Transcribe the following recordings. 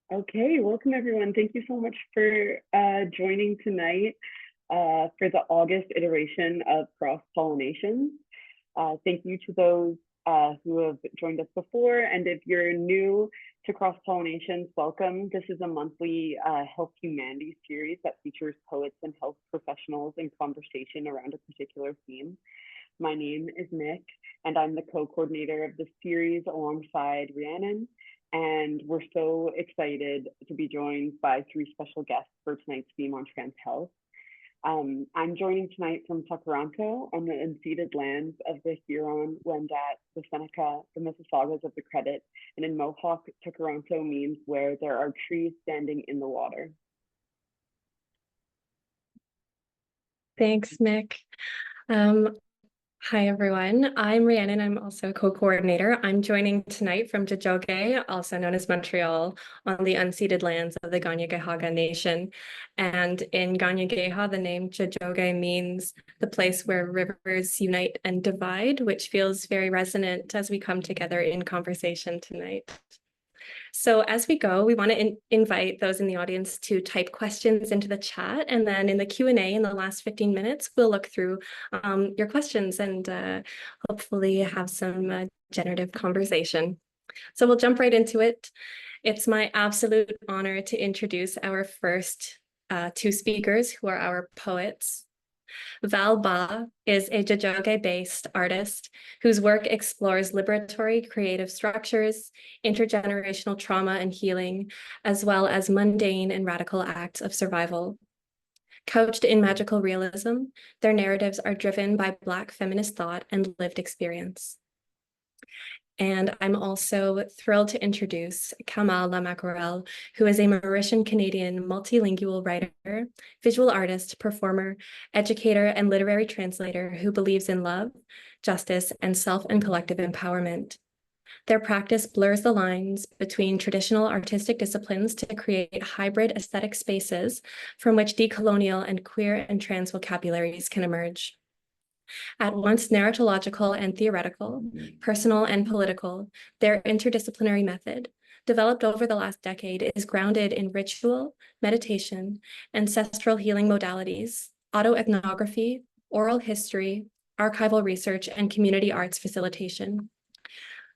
Okay, welcome everyone. Thank you so much for joining tonight for the August iteration of Cross-Pollinations. Thank you to those who have joined us before, and if you're new to Cross-Pollinations, welcome. This is a monthly health humanities series that features poets and health professionals in conversation around a particular theme. My name is Nick, and I'm the co-coordinator of the series alongside Rhiannon. And we're so excited to be joined by three special guests for tonight's theme on trans health. I'm joining tonight from Tucaranto on the unceded lands of the Huron, Wendat, the Seneca, the Mississaugas of the Credit, and in Mohawk, Tucaranto means where there are trees standing in the water. Thanks, Nick. Hi, everyone. I'm Rhiannon. I'm also a co-coordinator. I'm joining tonight from Tiohtià:ke, also known as Montreal, on the unceded lands of the Kanien'kehá:ka Nation. And in Kanien'kehá:ka, the name Tiohtià:ke means the place where rivers unite and divide, which feels very resonant as we come together in conversation tonight. So as we go, we want to invite those in the audience to type questions into the chat, and then in the Q&A in the last 15 minutes, we'll look through your questions and hopefully have some generative conversation. So we'll jump right into it. It's my absolute honor to introduce our first two speakers, who are our poets. Val Bah is a Tiohtià:ke-based artist whose work explores liberatory creative structures, intergenerational trauma and healing, as well as mundane and radical acts of survival. Couched in magical realism, their narratives are driven by Black feminist thought and lived experience. And I'm also thrilled to introduce Kamal Mackerel, who is a Mauritian-Canadian multilingual writer, visual artist, performer, educator, and literary translator who believes in love, justice, and self and collective empowerment. Their practice blurs the lines between traditional artistic disciplines to create hybrid aesthetic spaces from which decolonial and queer and trans vocabularies can emerge. At once narratological and theoretical, personal and political, their interdisciplinary method, developed over the last decade, is grounded in ritual, meditation, ancestral healing modalities, autoethnography, oral history, archival research, and community arts facilitation.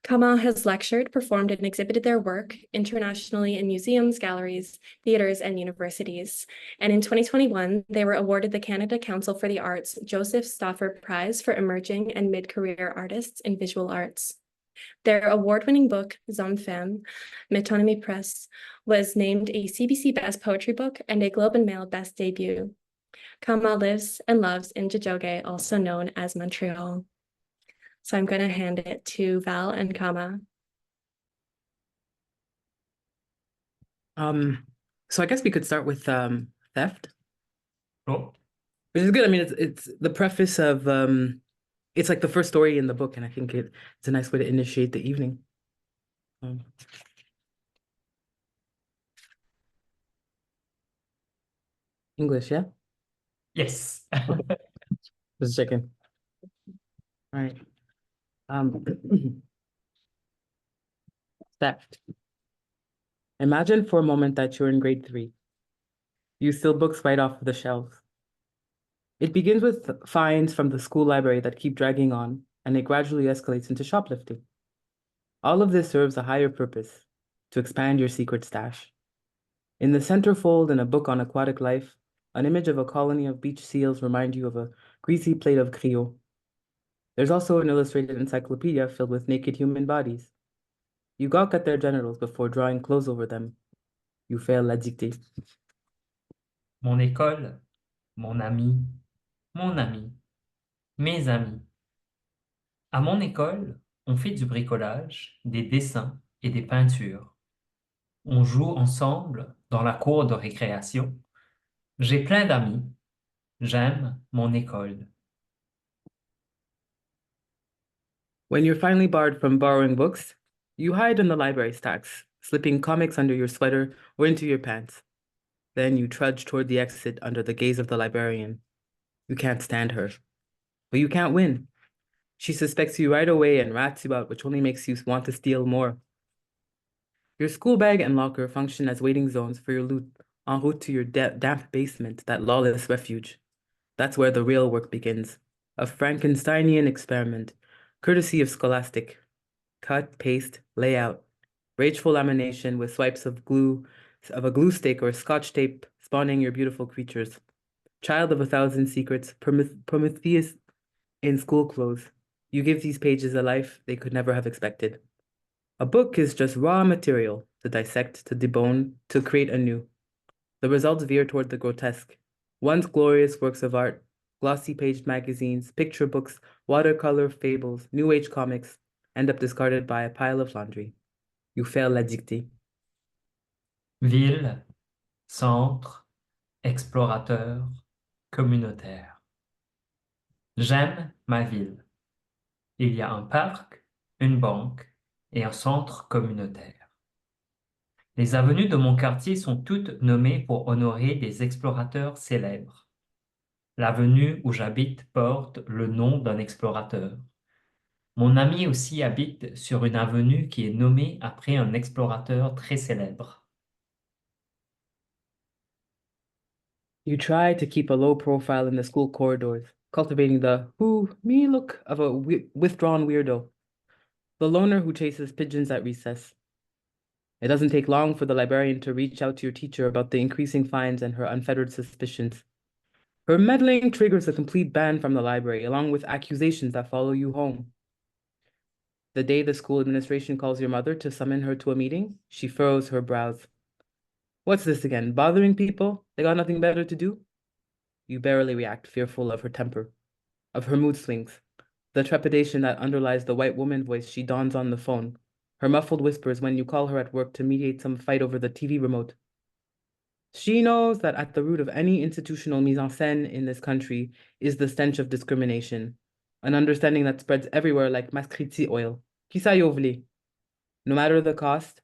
Kamal has lectured, performed, and exhibited their work internationally in museums, galleries, theaters, and universities. And in 2021, they were awarded the Canada Council for the Arts Joseph Stauffer Prize for Emerging and Mid-Career Artists in Visual Arts. Their award-winning book, Zombie Femme, Metonymy Press, was named a CBC Best Poetry Book and a Globe and Mail Best Debut. Kamal lives and loves in Tiohtià:ke, also known as Montreal. So I'm going to hand it to Val and Kama. So I guess we could start with theft. Oh, Which is good. I mean, it's the preface of it's like the first story in the book, and I think it's a nice way to initiate the evening. English, yeah? yes. Okay. Just checking. All right. Theft. Imagine for a moment that you're in grade 3. You steal books right off the shelves. It begins with fines from the school library that keep dragging on, and it gradually escalates into shoplifting. All of this serves a higher purpose, to expand your secret stash. In the centerfold in a book on aquatic life, an image of a colony of beach seals reminds you of a greasy plate of griot. There's also an illustrated encyclopedia filled with naked human bodies. You gawk at their genitals before drawing clothes over them. You fail la dictée. Mon école, mon ami, mes amis. À mon école, on fait du bricolage, des dessins et des peintures. On joue ensemble dans la cour de récréation. J'ai plein d'amis. J'aime mon école. When you're finally barred from borrowing books, you hide in the library stacks, slipping comics under your sweater or into your pants. Then you trudge toward the exit under the gaze of the librarian. You can't stand her. But you can't win. She suspects you right away and rats you out, which only makes you want to steal more. Your school bag and locker function as waiting zones for your loot en route to your damp basement, that lawless refuge. That's where the real work begins. A Frankensteinian experiment, courtesy of Scholastic. Cut, paste, layout. Rageful lamination with swipes of a glue stick or scotch tape spawning your beautiful creatures. Child of 1,000 secrets, Prometheus in school clothes. You give these pages a life they could never have expected. A book is just raw material to dissect, to debone, to create anew. The results veer toward the grotesque. Once glorious works of art, glossy-paged magazines, picture books, watercolor fables, new age comics, end up discarded by a pile of laundry. You fail la dictée. Ville, centre, explorateur, communautaire. J'aime ma ville. Il y a un parc, une banque et un centre communautaire. Les avenues de mon quartier sont toutes nommées pour honorer des explorateurs célèbres. L'avenue où j'habite porte le nom d'un explorateur. Mon ami aussi habite sur une avenue qui est nommée après un explorateur très célèbre. You try to keep a low profile in the school corridors, cultivating the who, me look of a withdrawn weirdo, the loner who chases pigeons at recess. It doesn't take long for the librarian to reach out to your teacher about the increasing fines and her unfettered suspicions. Her meddling triggers a complete ban from the library, along with accusations that follow you home. The day the school administration calls your mother to summon her to a meeting, she furrows her brows. What's this again? Bothering people? They got nothing better to do? You barely react, fearful of her temper, of her mood swings, the trepidation that underlies the white woman voice she dons on the phone, her muffled whispers when you call her at work to mediate some fight over the TV remote. She knows that at the root of any institutional mise en scène in this country is the stench of discrimination, an understanding that spreads everywhere like maskriti oil. Kisayovli. No matter the cost,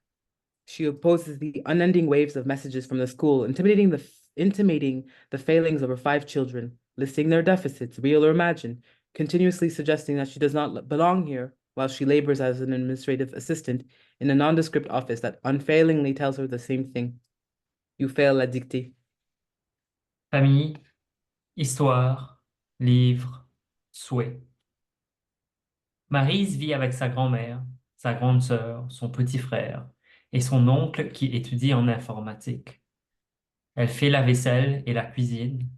she opposes the unending waves of messages from the school, intimating the failings of her 5 children, listing their deficits, real or imagined, continuously suggesting that she does not belong here, while she labors as an administrative assistant in a nondescript office that unfailingly tells her the same thing. You fail la dictée. Famille, histoire, livre, souhait. Maryse vit avec sa grand-mère, sa grande sœur, son petit frère et son oncle qui étudie en informatique. Elle fait la vaisselle et la cuisine.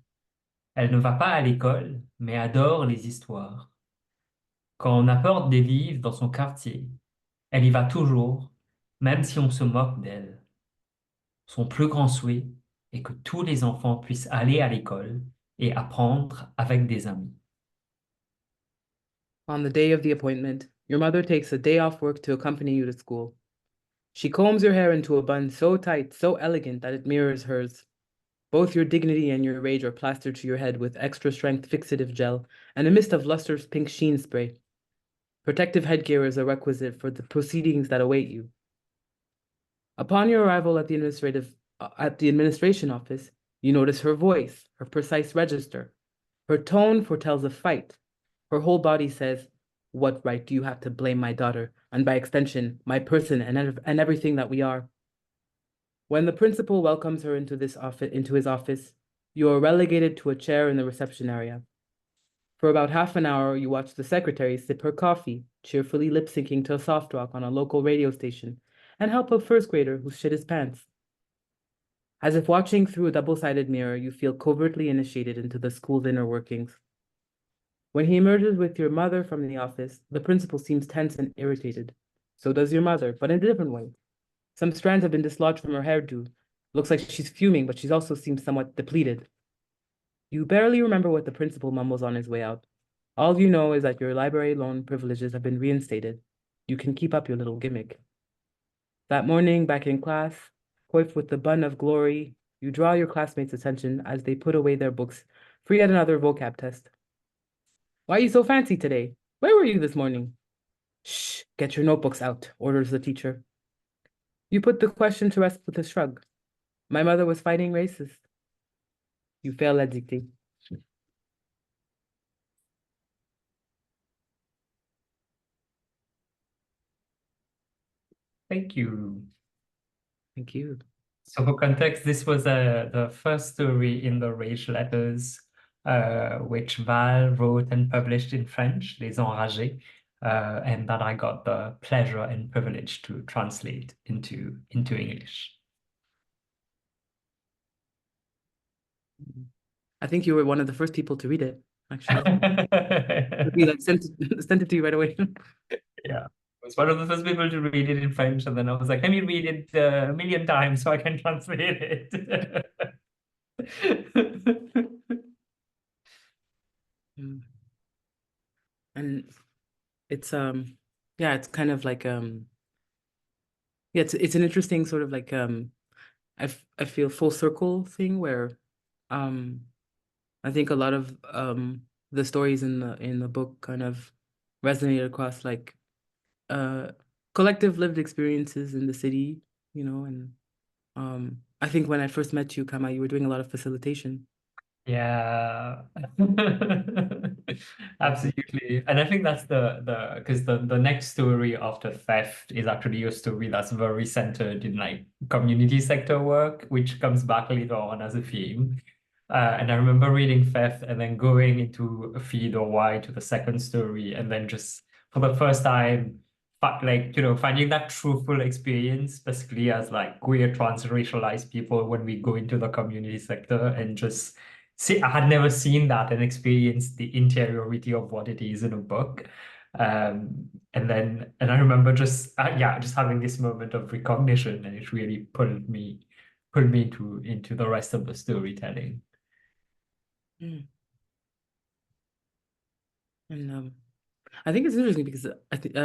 Elle ne va pas à l'école, mais adore les histoires. Quand on apporte des livres dans son quartier, elle y va toujours, même si on se moque d'elle. Son plus grand souhait est que tous les enfants puissent aller à l'école et apprendre avec des amis. On the day of the appointment, your mother takes a day off work to accompany you to school. She combs your hair into a bun so tight, so elegant that it mirrors hers. Both your dignity and your rage are plastered to your head with extra strength fixative gel and a mist of lustrous pink sheen spray. Protective headgear is a requisite for the proceedings that await you. Upon your arrival at the administration office, you notice her voice, her precise register. Her tone foretells a fight. Her whole body says, "What right do you have to blame my daughter, and by extension, my person and everything that we are?" When the principal welcomes her into his office, you are relegated to a chair in the reception area. For about half an hour, you watch the secretary sip her coffee, cheerfully lip-syncing to a soft rock on a local radio station, and help a first grader who shit his pants. As if watching through a double-sided mirror, you feel covertly initiated into the school's inner workings. When he emerges with your mother from the office, the principal seems tense and irritated. So does your mother, but in a different way. Some strands have been dislodged from her hairdo. Looks like she's fuming, but she also seems somewhat depleted. You barely remember what the principal mumbles on his way out. All you know is that your library loan privileges have been reinstated. You can keep up your little gimmick. That morning, back in class, coiffed with the bun of glory, you draw your classmates' attention as they put away their books for yet another vocab test. Why are you so fancy today? Where were you this morning? Shh, get your notebooks out, orders the teacher. You put the question to rest with a shrug. My mother was fighting racists. You fail la dictée. Thank you. Thank you. So for context, this was the first story in the Rage Letters, which Val wrote and published in French, Les Enragés, and that I got the pleasure and privilege to translate into English. I think you were one of the first people to read it, actually. We like sent it to you right away. Yeah. I was one of the first people to read it in French, and then I was like, let me read it a million times so I can translate it. Mm. And it's yeah, it's kind of like yeah, it's an interesting sort of like I feel full circle thing where I think a lot of the stories in the book kind of resonate across like collective lived experiences in the city, you know, and I think when I first met you, Kama, you were doing a lot of facilitation. Yeah, absolutely. And I think that's because the next story after theft is actually a story that's very centered in like community sector work, which comes back later on as a theme. And I remember reading theft and then going into a feed or why to the second story, and then just for the first time, like, you know, finding that truthful experience, basically as like queer, transracialized people when we go into the community sector and just see, I had never seen that and experienced the interiority of what it is in a book. And I remember just yeah, just having this moment of recognition, and it really pulled me into the rest of the storytelling. Mm. And I think it's interesting because I think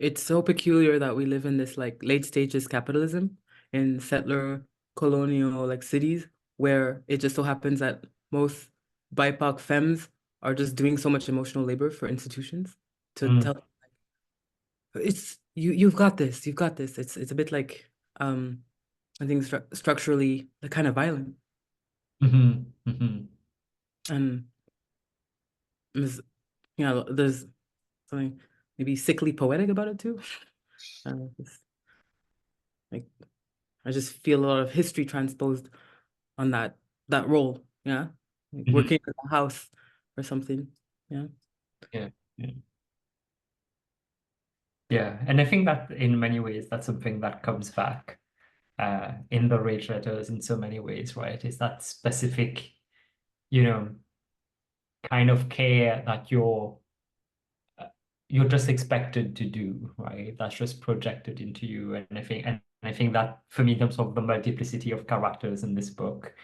it's so peculiar that we live in this like late stages capitalism in settler colonial like cities where it just so happens that most BIPOC femmes are just doing so much emotional labor for institutions to tell it's you've got this, you've got this. It's a bit like I think structurally like kind of violent. Mhm, mhm. And there's, you know, there's something maybe sickly poetic about it too. It's like I just feel a lot of history transposed on that role. Yeah, like Mhm. working in a house or something. Yeah. Yeah, yeah. Yeah, and I think that in many ways that's something that comes back in the Rage Letters in so many ways, right? Is that specific, you know, kind of care that you're just expected to do, right? That's just projected into you. And I think that for me, in terms of the multiplicity of characters in this book,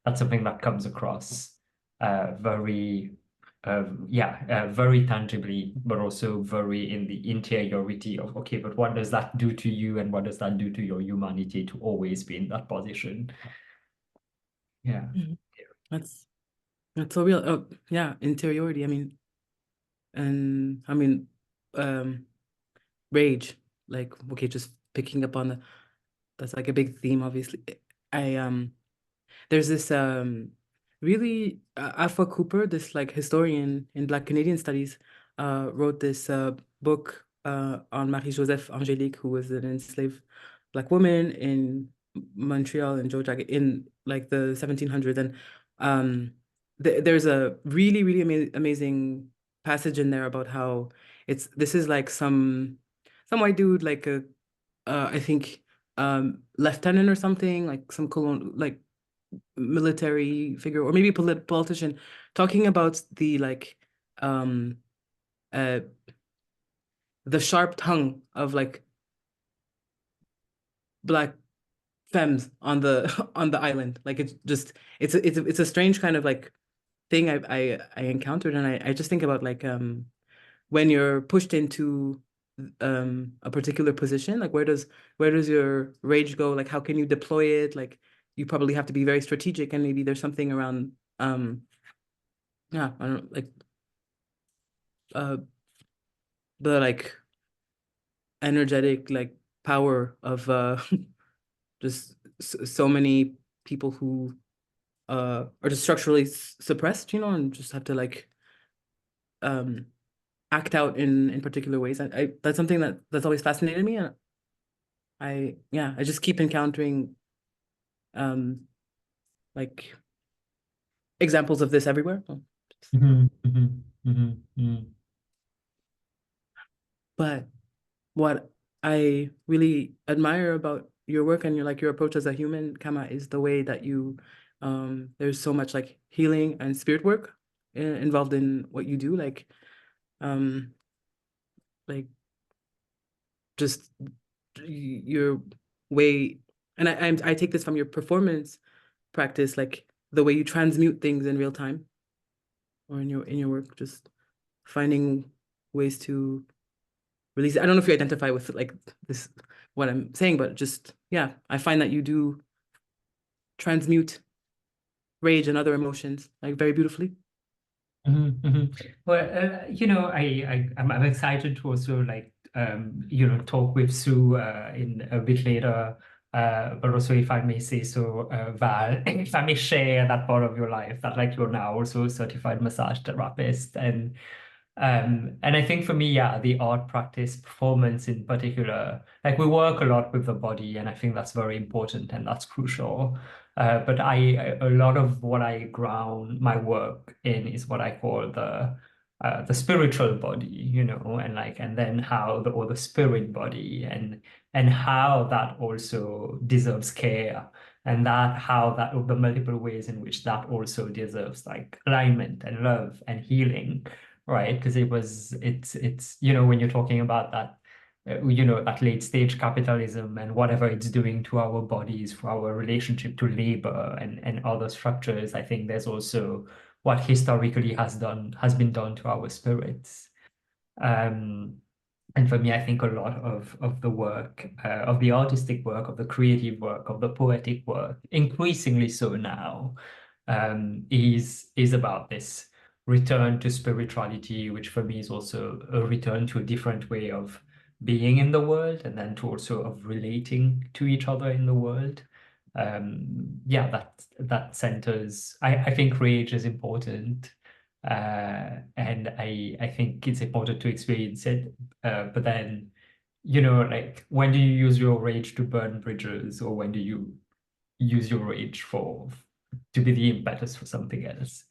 that's something that comes across very very tangibly, but also very in the interiority of, okay, but what does that do to you, and what does that do to your humanity to always be in that position? Yeah. Mhm. That's so real. Oh, yeah, interiority. I mean, um, rage. Like, okay, just picking up on that's like a big theme, obviously. I There's this really Alpha Cooper, this like historian in Black Canadian studies, wrote this book on Marie-Joseph Angélique, who was an enslaved Black woman in Montreal and Georgia in like the 1700s. And there's a really, really amazing passage in there about how this is like some white dude, like a I think lieutenant or something, like some colon like military figure or maybe a politician talking about the like um uh the sharp tongue of like Black femmes on the on the island. Like it's just it's a strange kind of like thing I encountered, and I just think about like when you're pushed into a particular position, like where does your rage go? Like how can you deploy it? Like you probably have to be very strategic, and maybe there's something around yeah, I don't know, like uh the like energetic like power of just so many people who are just structurally suppressed, you know, and just have to like um act out in particular ways. I that's something that's always fascinated me, and I just keep encountering like examples of this everywhere. But what I really admire about your work and your approach as a human, Kama, is the way that you there's so much like healing and spirit work involved in what you do, like just your way, and I take this from your performance practice, like the way you transmute things in real time or in your work, just finding ways to release it. I don't know if you identify with like this, what I'm saying, but just, yeah, I find that you do transmute rage and other emotions like very beautifully. Well, you know, I'm excited to also like you know, talk with Sue in a bit later. But also, if I may say so, Val, if I may share that part of your life, that like you're now also a certified massage therapist, and I think for me, yeah, the art practice, performance in particular, like we work a lot with the body, and I think that's very important and that's crucial. But a lot of what I ground my work in is what I call the spiritual body, you know, and then how the spirit body and how that also deserves care, and that how that the multiple ways in which that also deserves like alignment and love and healing. Right, because it's you know, when you're talking about that you know, that late stage capitalism and whatever it's doing to our bodies, for our relationship to labor and other structures, I think there's also what historically has been done to our spirits. And for me, I think a lot of the work, of the artistic work, of the creative work, of the poetic work, increasingly so now, is about this return to spirituality, which for me is also a return to a different way of being in the world, and then to also of relating to each other in the world. Yeah, that centers. I think rage is important, and I think it's important to experience it. But then, you know, like when do you use your rage to burn bridges, or when do you use your rage to be the impetus for something else?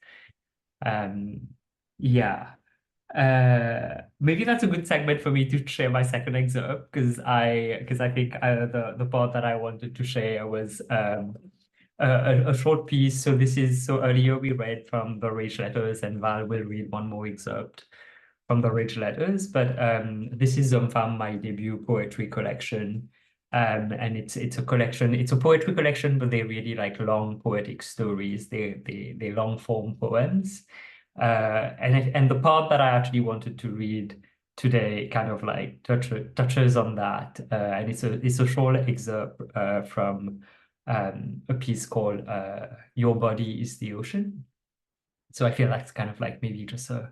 Yeah. Maybe that's a good segment for me to share my second excerpt, because I think the part that I wanted to share was a short piece. So earlier we read from the Rage Letters, and Val will read one more excerpt from the Rage Letters. But this is from my debut poetry collection. And it's a collection, it's a poetry collection, but they're really like long poetic stories. They long form poems. And the part that I actually wanted to read today kind of like touches on that. And it's a short excerpt from a piece called Your Body is the Ocean. So I feel that's kind of like maybe just a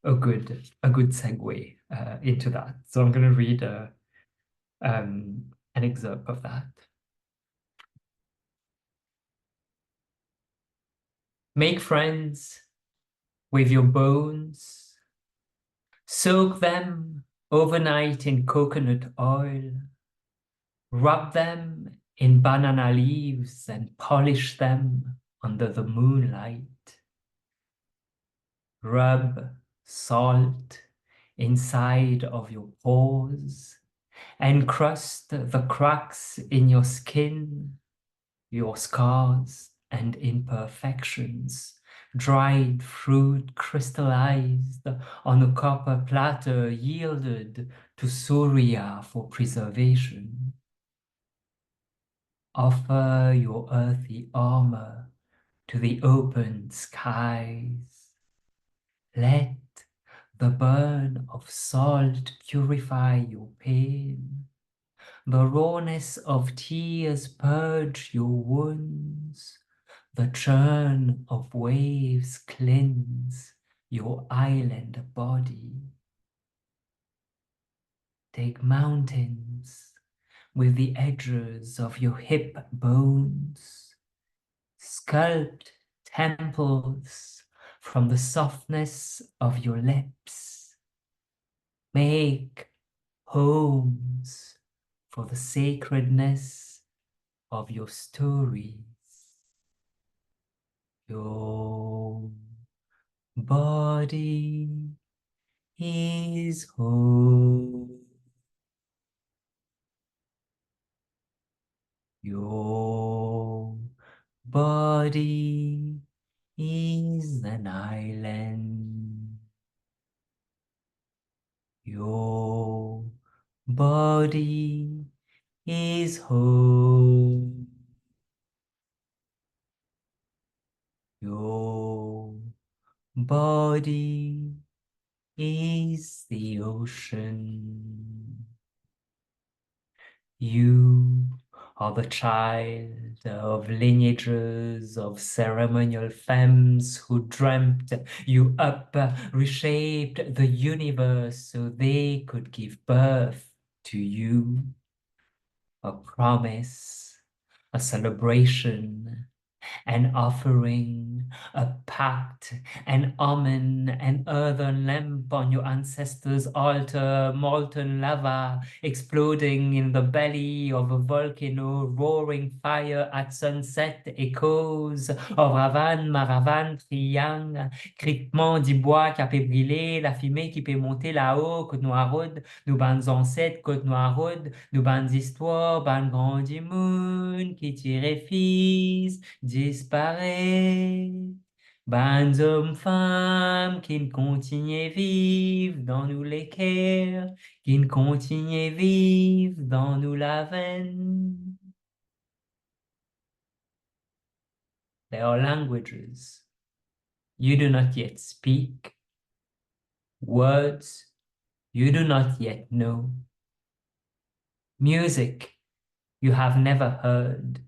good segue into that. So I'm going to read an excerpt of that. Make friends with your bones. Soak them overnight in coconut oil. Rub them in banana leaves and polish them under the moonlight. Rub salt inside of your pores. Encrust the cracks in your skin, your scars and imperfections. Dried fruit crystallized on a copper platter yielded to Surya for preservation. Offer your earthy armor to the open skies. Let the burn of salt purify your pain. The rawness of tears purge your wounds. The churn of waves cleanse your island body. Take mountains with the edges of your hip bones. Sculpt temples from the softness of your lips. Make homes for the sacredness of your stories. Your body is whole. Your body is an island. Your body is whole. Your body is the ocean. You are the child of lineages of ceremonial femmes who dreamt you up, reshaped the universe so they could give birth to you. A promise, a celebration, an offering, a pact, an omen, an earthen lamp on your ancestors' altar, molten lava exploding in the belly of a volcano, roaring fire at sunset, echoes of Ravan, Maravan, Triang, crippement du bois qui a pu brûler, la fumée qui peut monter là-haut, Côte Noiraude, nos bandes ancêtres, Côte Noiraude, nos bandes histoires, bandes grandes du monde qui tirait fils, disparaît. Bandes hommes-femmes qui ne continuent vivre dans nous l'équerre, qui ne continuent vivre dans nous la veine. There are languages you do not yet speak, words you do not yet know, music you have never heard,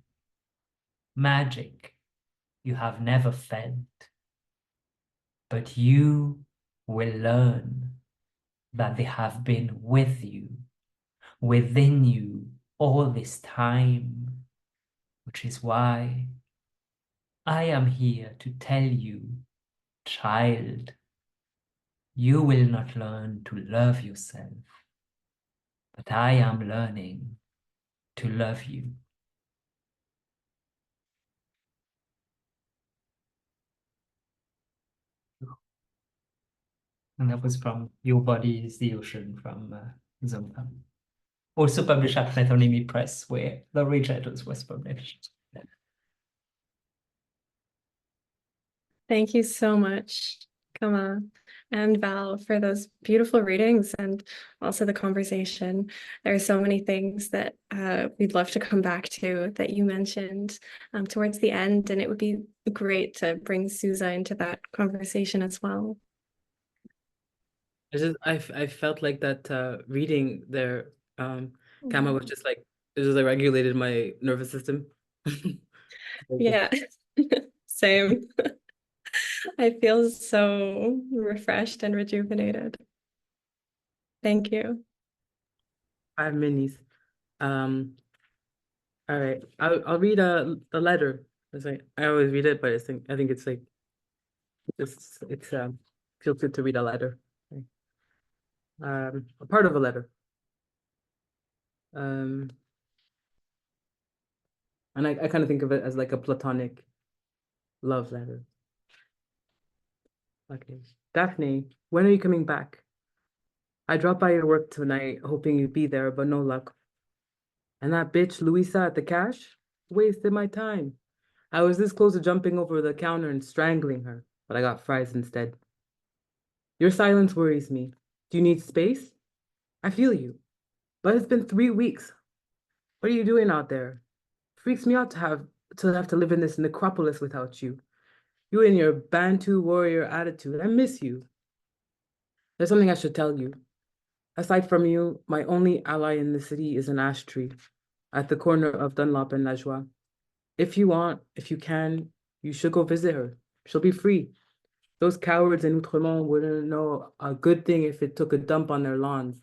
magic you have never felt, but you will learn that they have been with you, within you all this time, which is why I am here to tell you, child, you will not learn to love yourself, but I am learning to love you. And that was from Your Body is the Ocean from Zomba. Also published at Metonymy Press, where the Rejetters was published. Thank you so much, Kama and Val, for those beautiful readings and also the conversation. There are so many things that we'd love to come back to that you mentioned towards the end, and it would be great to bring Sousa into that conversation as well. I felt like that reading there, Kama was just like, it just like regulated my nervous system. Yeah, same. I feel so refreshed and rejuvenated. Thank you. 5 minis. All right, I'll read the letter. It's like I always read it, but I think it's like it's feels good to read a letter. A part of a letter. And I kind of think of it as like a platonic love letter. Okay. Daphne, when are you coming back? I dropped by your work tonight, hoping you'd be there, but no luck. And that bitch, Louisa at the cash, wasted my time. I was this close to jumping over the counter and strangling her, but I got fries instead. Your silence worries me. Do you need space? I feel you. But it's been 3 weeks. What are you doing out there? Freaks me out to have to live in this necropolis without you. You and your Bantu warrior attitude. I miss you. There's something I should tell you. Aside from you, my only ally in the city is an ash tree at the corner of Dunlop and La Joie. If you want, if you can, you should go visit her. She'll be free. Those cowards in Outremont wouldn't know a good thing if it took a dump on their lawns.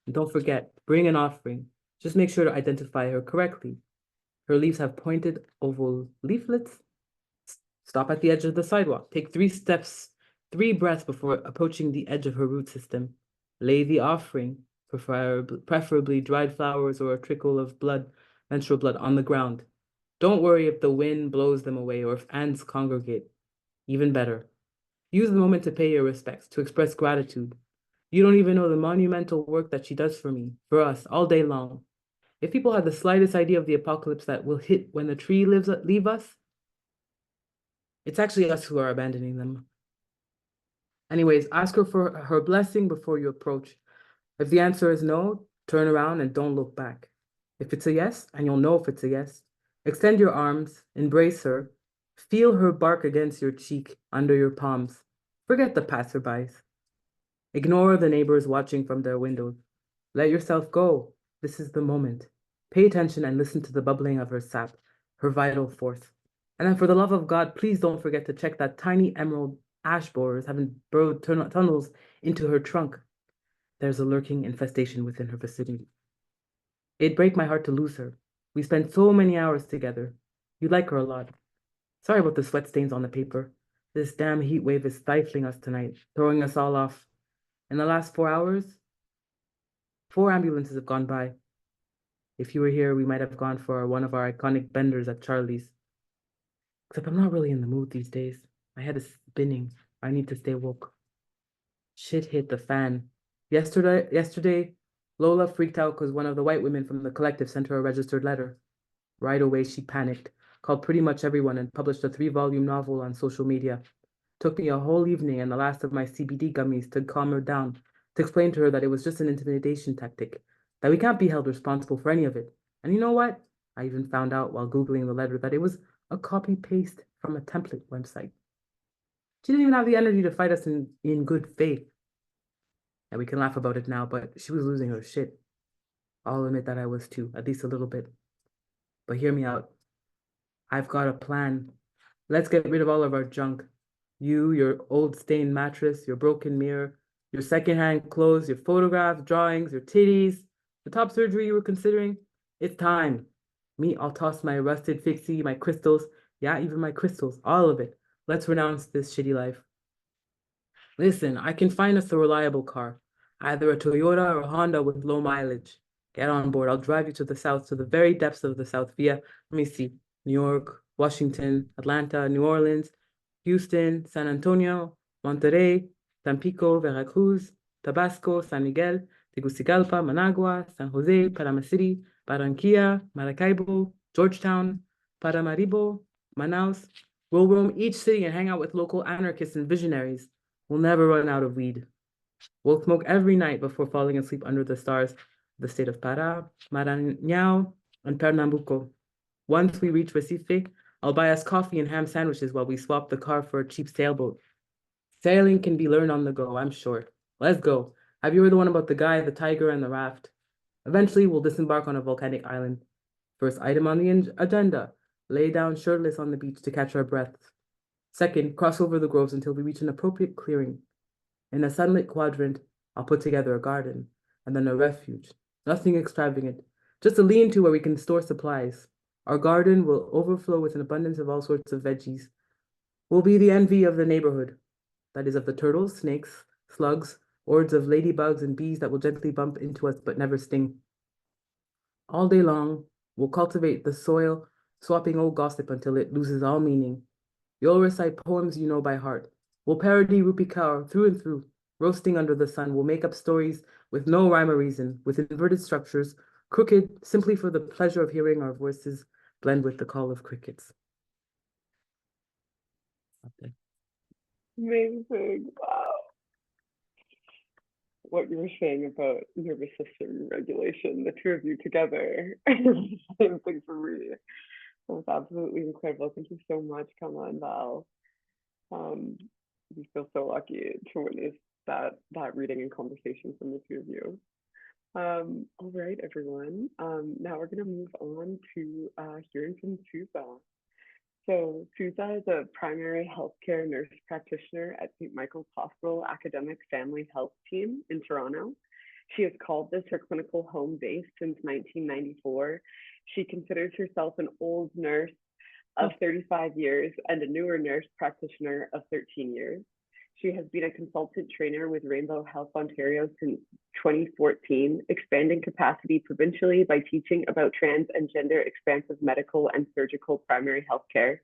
And don't forget, bring an offering. Just make sure to identify her correctly. Her leaves have pointed oval leaflets. Stop at the edge of the sidewalk. Take 3 steps, 3 breaths before approaching the edge of her root system. Lay the offering. preferably dried flowers or a trickle of blood, menstrual blood on the ground. Don't worry if the wind blows them away or if ants congregate. Even better. Use the moment to pay your respects, to express gratitude. You don't even know the monumental work that she does for me, for us, all day long. If people had the slightest idea of the apocalypse that will hit when the tree leave us, it's actually us who are abandoning them. Anyways, ask her for her blessing before you approach. If the answer is no, turn around and don't look back. If it's a yes, and you'll know if it's a yes, extend your arms, embrace her, feel her bark against your cheek, under your palms. Forget the passerbys. Ignore the neighbors watching from their windows. Let yourself go. This is the moment. Pay attention and listen to the bubbling of her sap, her vital force. And then for the love of God, please don't forget to check that tiny emerald ash borers haven't burrowed tunnels into her trunk. There's a lurking infestation within her vicinity. It'd break my heart to lose her. We spent so many hours together. You like her a lot. Sorry about the sweat stains on the paper. This damn heat wave is stifling us tonight, throwing us all off. In the last 4 hours, 4 ambulances have gone by. If you were here, we might have gone for one of our iconic benders at Charlie's. Except I'm not really in the mood these days. My head is spinning. I need to stay woke. Shit hit the fan. Yesterday, Lola freaked out because one of the white women from the collective sent her a registered letter. Right away, she panicked, called pretty much everyone, and published a 3-volume novel on social media. Took me a whole evening and the last of my CBD gummies to calm her down, to explain to her that it was just an intimidation tactic, that we can't be held responsible for any of it. And you know what? I even found out while Googling the letter that it was a copy-paste from a template website. She didn't even have the energy to fight us in good faith. And we can laugh about it now, but she was losing her shit. I'll admit that I was too, at least a little bit. But hear me out. I've got a plan. Let's get rid of all of our junk. You, your old stained mattress, your broken mirror, your secondhand clothes, your photographs, drawings, your titties, the top surgery you were considering. It's time. Me, I'll toss my rusted fixie, my crystals, yeah, even my crystals, all of it. Let's renounce this shitty life. Listen, I can find us a reliable car, either a Toyota or a Honda with low mileage. Get on board. I'll drive you to the south, to the very depths of the south via, let me see, New York, Washington, Atlanta, New Orleans, Houston, San Antonio, Monterrey, Tampico, Veracruz, Tabasco, San Miguel, Tegucigalpa, Managua, San Jose, Panama City, Barranquilla, Maracaibo, Georgetown, Paramaribo, Manaus. We'll roam each city and hang out with local anarchists and visionaries. We'll never run out of weed. We'll smoke every night before falling asleep under the stars of the state of Pará, Maranhão, and Pernambuco. Once we reach Recife, I'll buy us coffee and ham sandwiches while we swap the car for a cheap sailboat. Sailing can be learned on the go, I'm sure. Let's go. Have you heard the one about the guy, the tiger, and the raft? Eventually, we'll disembark on a volcanic island. First item on the agenda, lay down shirtless on the beach to catch our breaths. Second, cross over the groves until we reach an appropriate clearing. In a sunlit quadrant, I'll put together a garden, and then a refuge. Nothing extravagant, just a lean-to where we can store supplies. Our garden will overflow with an abundance of all sorts of veggies. We'll be the envy of the neighborhood. That is of the turtles, snakes, slugs, hordes of ladybugs and bees that will gently bump into us but never sting. All day long, we'll cultivate the soil, swapping old gossip until it loses all meaning. You'll recite poems you know by heart. We'll parody Rupi Kaur through and through, roasting under the sun. We'll make up stories with no rhyme or reason, with inverted structures, crooked simply for the pleasure of hearing our voices blend with the call of crickets. Amazing. Wow. What you were saying about nervous system regulation, the two of you together, same thing for me. That was absolutely incredible. Thank you so much, Kama and Val. We feel so lucky to witness that reading and conversation from the two of you. All right, everyone. Now we're going to move on to hearing from Susa. So Susa is a primary healthcare nurse practitioner at St. Michael's Hospital Academic Family Health Team in Toronto. She has called this her clinical home base since 1994. She considers herself an old nurse of 35 years and a newer nurse practitioner of 13 years. She has been a consultant trainer with Rainbow Health Ontario since 2014, expanding capacity provincially by teaching about trans and gender expansive medical and surgical primary health care.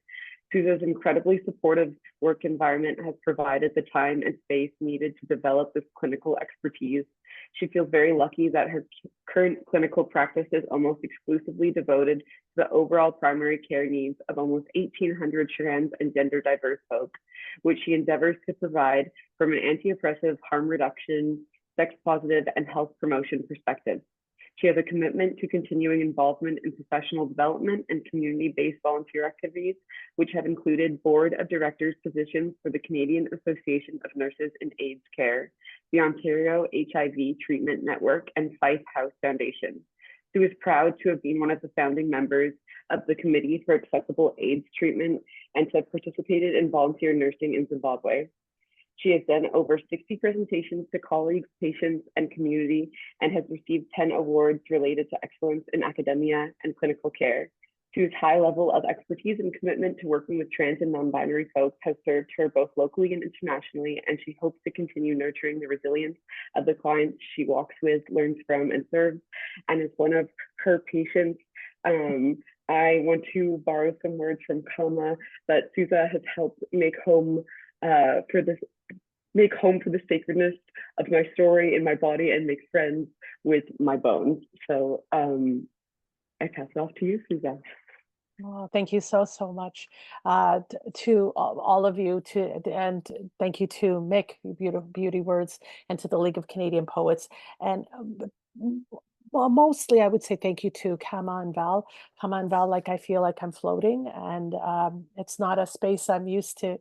Susa's incredibly supportive work environment has provided the time and space needed to develop this clinical expertise. She feels very lucky that her current clinical practice is almost exclusively devoted to the overall primary care needs of almost 1,800 trans and gender diverse folks, which she endeavors to provide from an anti-oppressive, harm reduction, sex positive, and health promotion perspective. She has a commitment to continuing involvement in professional development and community-based volunteer activities, which have included board of directors positions for the Canadian Association of Nurses in AIDS Care, the Ontario HIV Treatment Network, and Fife House Foundation. Sue is proud to have been one of the founding members of the Committee for Accessible AIDS Treatment and to have participated in volunteer nursing in Zimbabwe. She has done over 60 presentations to colleagues, patients, and community, and has received 10 awards related to excellence in academia and clinical care. Sue's high level of expertise and commitment to working with trans and non-binary folks has served her both locally and internationally, and she hopes to continue nurturing the resilience of the clients she walks with, learns from, and serves. And as one of her patients, I want to borrow some words from Kama that Susa has helped make home for the sacredness of my story in my body and make friends with my bones. So I pass it off to you, Susa. Oh, thank you so much to all of you, and thank you to Mick, beauty words, and to the League of Canadian Poets. And well, mostly I would say thank you to Kama and Val. Kama and Val, like I feel like I'm floating, and it's not a space I'm used to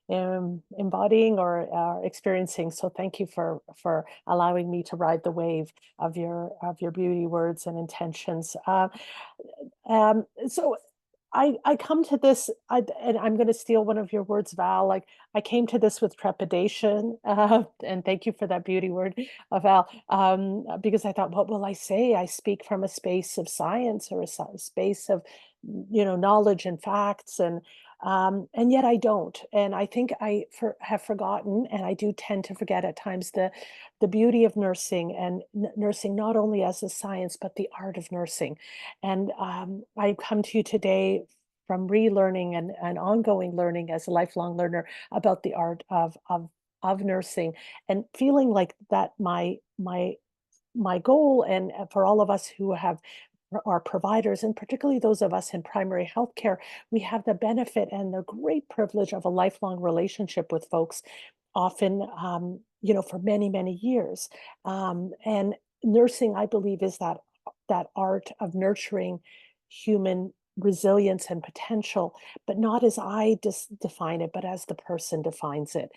embodying or experiencing. So thank you for allowing me to ride the wave of your beauty words and intentions. So I come to this, and I'm going to steal one of your words, Val. Like, I came to this with trepidation, and thank you for that beauty word, Val, because I thought, what will I say? I speak from a space of science or a space of, knowledge and facts, and yet I don't. And I think I have forgotten, and I do tend to forget at times, the beauty of nursing, and nursing not only as a science, but the art of nursing. And I come to you today from relearning and ongoing learning as a lifelong learner about the art of nursing, and feeling like that my goal, and for all of us who are providers, and particularly those of us in primary healthcare, we have the benefit and the great privilege of a lifelong relationship with folks, often, for many, many years. And nursing, I believe, is that art of nurturing human resilience and potential, but not as I define it, but as the person defines it.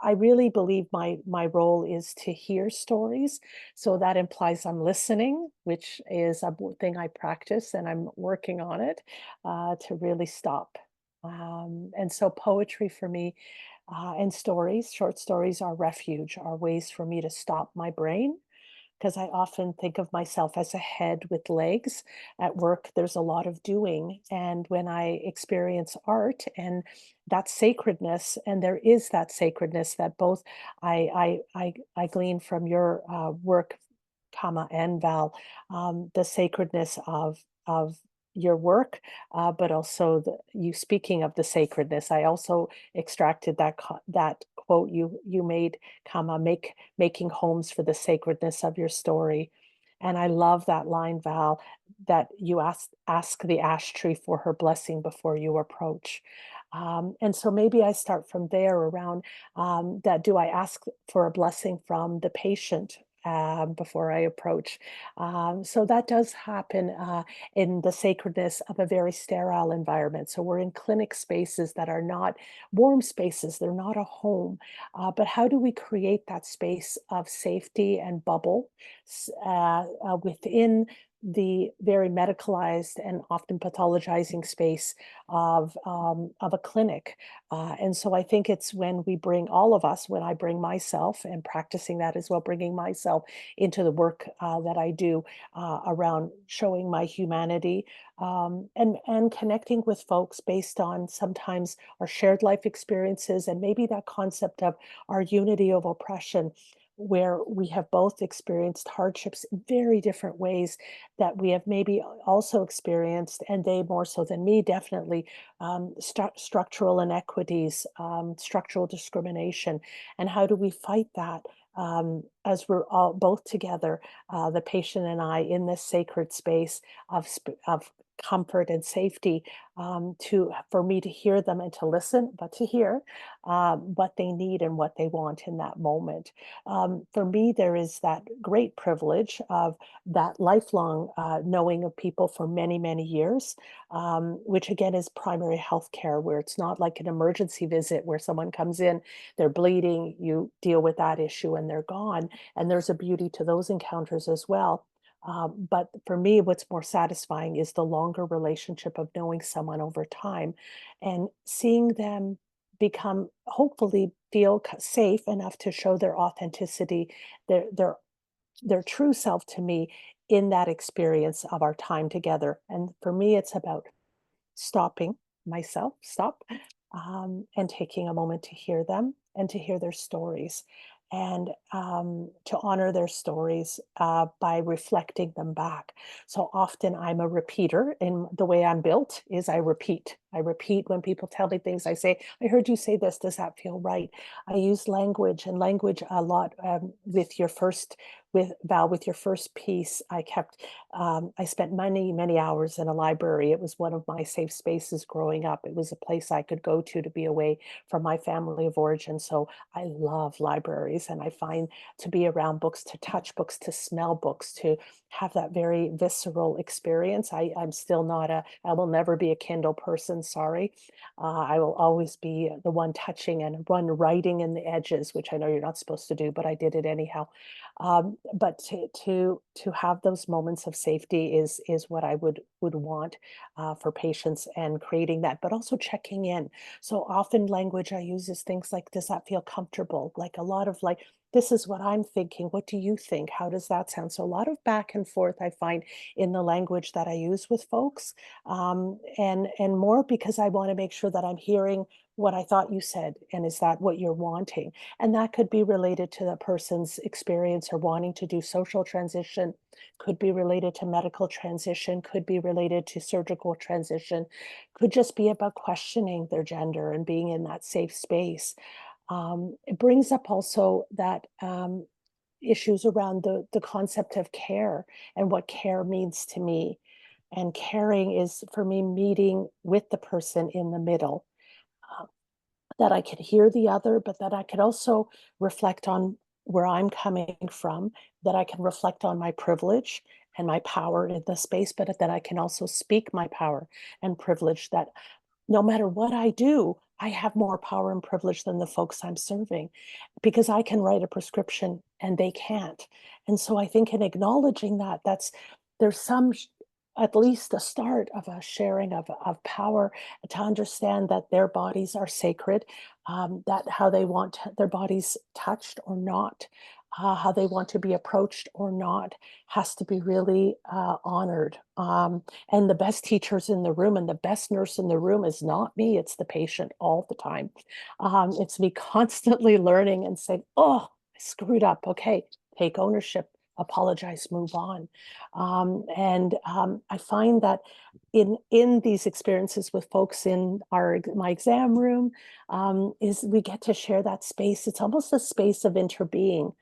I really believe my role is to hear stories. So that implies I'm listening, which is a thing I practice, and I'm working on it to really stop. And so poetry for me, and stories, short stories, are refuge, are ways for me to stop my brain, because I often think of myself as a head with legs. At work, there's a lot of doing. And when I experience art and that sacredness, and there is that sacredness that both I glean from your work, Kama and Val, the sacredness of your work, but also you speaking of the sacredness. I also extracted that quote you made, Kama, making homes for the sacredness of your story. And I love that line, Val, that you ask the ash tree for her blessing before you approach. And so maybe I start from there around that. Do I ask for a blessing from the patient before I approach? So that does happen in the sacredness of a very sterile environment. So we're in clinic spaces that are not warm spaces. They're not a home. But how do we create that space of safety and bubble within the very medicalized and often pathologizing space of a clinic. And so I think it's when we bring all of us, when I bring myself and practicing that as well, bringing myself into the work that I do around showing my humanity, and connecting with folks based on sometimes our shared life experiences and maybe that concept of our unity of oppression, where we have both experienced hardships in very different ways that we have maybe also experienced, and they more so than me, definitely, structural inequities, structural discrimination. And how do we fight that? As we're all both together, the patient and I, in this sacred space of comfort and safety, for me to hear them and to listen, but to hear what they need and what they want in that moment. For me, there is that great privilege of that lifelong knowing of people for many, many years, which again is primary health care, where it's not like an emergency visit where someone comes in, they're bleeding, you deal with that issue and they're gone. And there's a beauty to those encounters as well. But for me, what's more satisfying is the longer relationship of knowing someone over time and seeing them become, hopefully feel safe enough to show their authenticity, their true self to me in that experience of our time together. And for me, it's about stopping myself, and taking a moment to hear them and to hear their stories, and to honor their stories by reflecting them back. So often I'm a repeater, in the way I'm built is I repeat. I repeat when people tell me things. I say, I heard you say this. Does that feel right? I use language and language a lot. With your first, with Val, with your first piece, I spent many, many hours in a library. It was one of my safe spaces growing up. It was a place I could go to be away from my family of origin. So I love libraries, and I find to be around books, to touch books, to smell books, to have that very visceral experience. I'm still not I will never be a Kindle person, sorry. I will always be the one touching and one writing in the edges, which I know you're not supposed to do, but I did it anyhow. But to have those moments of safety is what I would want for patients, and creating that, but also checking in. So often language I use is things like, does that feel comfortable? Like a lot of like, this is what I'm thinking. What do you think? How does that sound? So a lot of back and forth I find in the language that I use with folks, and more because I want to make sure that I'm hearing what I thought you said, and is that what you're wanting? And that could be related to the person's experience or wanting to do social transition, could be related to medical transition, could be related to surgical transition, could just be about questioning their gender and being in that safe space. It brings up also that issues around the concept of care and what care means to me. And caring is for me meeting with the person in the middle, uh, that I could hear the other, but that I could also reflect on where I'm coming from, that I can reflect on my privilege and my power in the space, but that I can also speak my power and privilege, that no matter what I do, I have more power and privilege than the folks I'm serving, because I can write a prescription and they can't. And so I think in acknowledging that, there's at least a start of a sharing of power, to understand that their bodies are sacred, that how they want their bodies touched or not, how they want to be approached or not, has to be really honored. And the best teachers in the room and the best nurse in the room is not me, it's the patient all the time. It's me constantly learning and saying, oh, I screwed up. Okay, take ownership, apologize, move on. I find that in these experiences with folks in my exam room, is we get to share that space. It's almost a space of interbeing,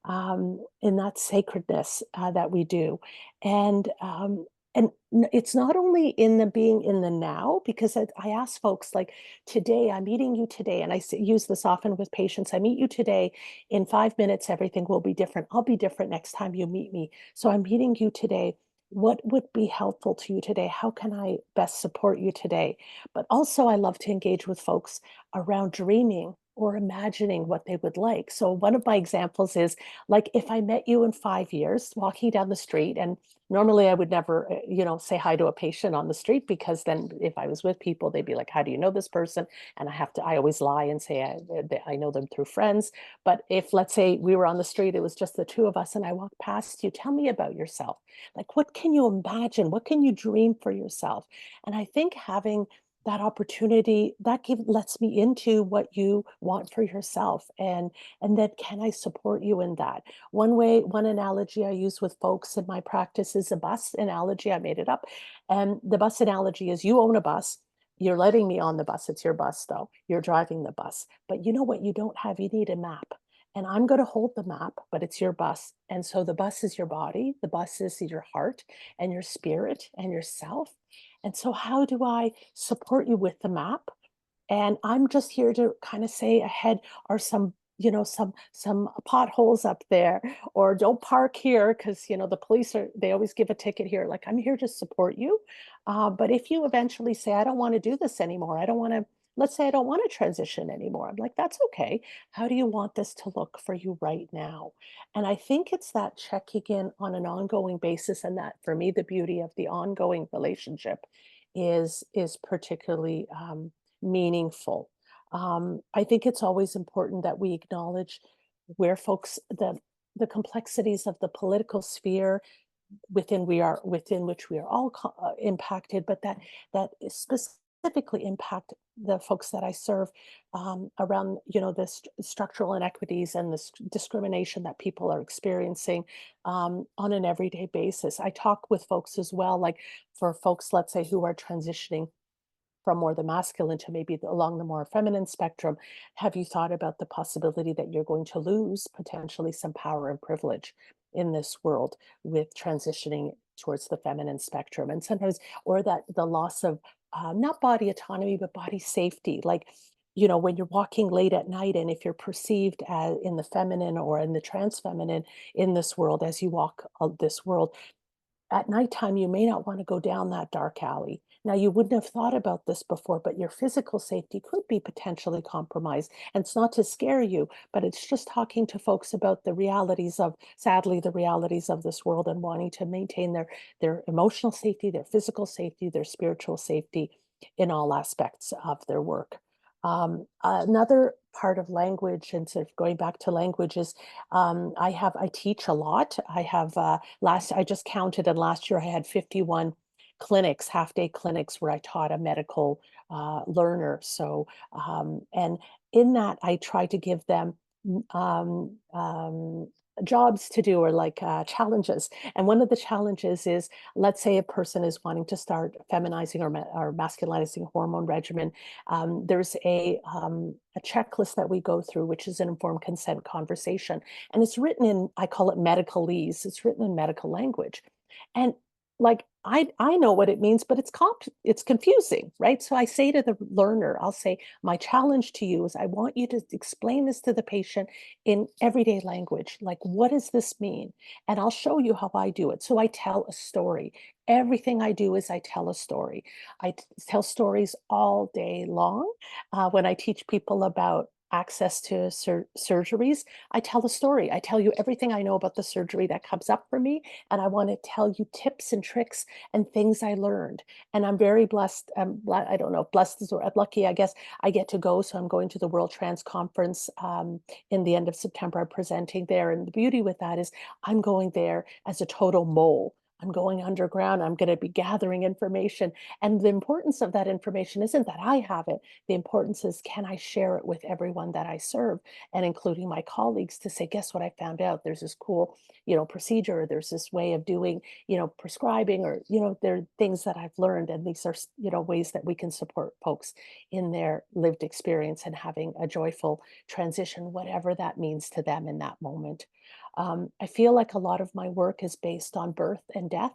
in that sacredness that we do. And it's not only in the being in the now, because I ask folks like, today, I'm meeting you today, and use this often with patients. I meet you today. In 5 minutes, everything will be different. I'll be different next time you meet me. So I'm meeting you today. What would be helpful to you today? How can I best support you today? But also, I love to engage with folks around dreaming or imagining what they would like. So one of my examples is like if I met you in 5 years walking down the street, and normally I would never, say hi to a patient on the street, because then if I was with people, they'd be like, how do you know this person? And I always lie and say I know them through friends. But if, let's say, we were on the street, it was just the two of us, and I walked past you, tell me about yourself. Like, what can you imagine? What can you dream for yourself? And I think having that opportunity that lets me into what you want for yourself, and then can I support you in that? One analogy I use with folks in my practice is a bus analogy. I made it up. And the bus analogy is, you own a bus. You're letting me on the bus. It's your bus, though. You're driving the bus. But you know what you don't have? You need a map. And I'm going to hold the map, but it's your bus. And so the bus is your body, the bus is your heart and your spirit and yourself. And so, how do I support you with the map? And I'm just here to kind of say ahead are some, some potholes up there, or don't park here because, the police they always give a ticket here. Like, I'm here to support you. But if you eventually say, I don't want to do this anymore, I don't want to, let's say I don't want to transition anymore. I'm like, that's okay. How do you want this to look for you right now? And I think it's that checking in on an ongoing basis. And that, for me, the beauty of the ongoing relationship is particularly meaningful. I think it's always important that we acknowledge where folks the complexities of the political sphere within which we are all impacted, but that specifically impact the folks that I serve, around the structural inequities and the discrimination that people are experiencing on an everyday basis. I talk with folks as well, like for folks, let's say, who are transitioning from more the masculine to maybe along the more feminine spectrum. Have you thought about the possibility that you're going to lose potentially some power and privilege in this world with transitioning towards the feminine spectrum? And sometimes, or that the loss of not body autonomy, but body safety. Like, when you're walking late at night, and if you're perceived as in the feminine or in the trans feminine in this world, as you walk this world, at nighttime, you may not want to go down that dark alley. Now, you wouldn't have thought about this before, but your physical safety could be potentially compromised. And it's not to scare you, but it's just talking to folks about sadly, the realities of this world, and wanting to maintain their emotional safety, their physical safety, their spiritual safety in all aspects of their work. Another part of language, and sort of going back to language, is I teach a lot. I just counted, and last year I had 51 clinics, half-day clinics, where I taught a medical learner. So, and in that, I try to give them um, um, jobs to do, or like challenges. And one of the challenges is, let's say a person is wanting to start feminizing or masculinizing hormone regimen. There's a checklist that we go through, which is an informed consent conversation. And it's written in, I call it medicalese. It's written in medical language. And like, I know what it means, but it's confusing, right? So I say to the learner, I'll say, my challenge to you is, I want you to explain this to the patient in everyday language. Like, what does this mean? And I'll show you how I do it. So I tell a story. Everything I do is I tell a story. Tell stories all day long. When I teach people about access to surgeries, I tell a story. I tell you everything I know about the surgery that comes up for me, and I want to tell you tips and tricks and things I learned. And I'm very blessed. I don't know if blessed is or lucky, I guess. I get to go. So I'm going to the World Trans Conference in the end of September. I'm presenting there. And the beauty with that is, I'm going there as a total mole. I'm going underground. I'm going to be gathering information. And the importance of that information isn't that I have it. The importance is, can I share it with everyone that I serve, and including my colleagues, to say, guess what I found out? There's this cool, procedure. There's this way of doing, prescribing, or, there are things that I've learned. And these are, ways that we can support folks in their lived experience and having a joyful transition, whatever that means to them in that moment. I feel like a lot of my work is based on birth and death.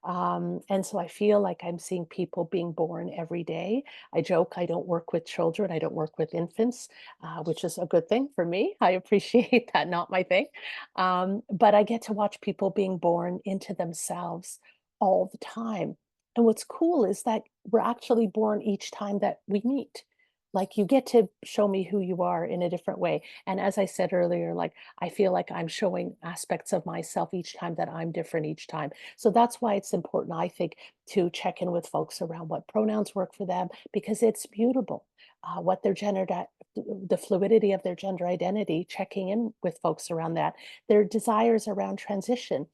And so I feel like I'm seeing people being born every day. I joke, I don't work with children, I don't work with infants, which is a good thing for me. I appreciate that, not my thing. But I get to watch people being born into themselves all the time. And what's cool is that we're actually born each time that we meet. like you get to show me who you are in a different way. And as I said earlier, like I feel like I'm showing aspects of myself each time, that I'm different each time. So that's why it's important, I think, to check in with folks around what pronouns work for them, because it's mutable. What their gender, the fluidity of their gender identity, checking in with folks around that, their desires around transition,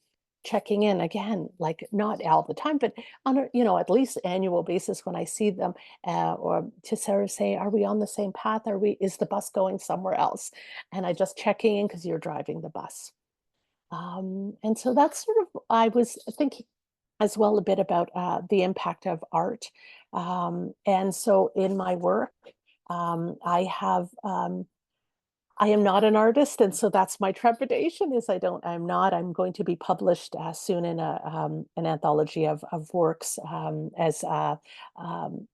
checking in again, like not all the time, but on a, at least annual basis when I see them, or to sort of say, are we on the same path? Is the bus going somewhere else? And I just checking in because you're driving the bus. And so that's sort of, I was thinking as well a bit about the impact of art. And so in my work, I am not an artist, and so that's my trepidation. I'm going to be published soon in an anthology of works as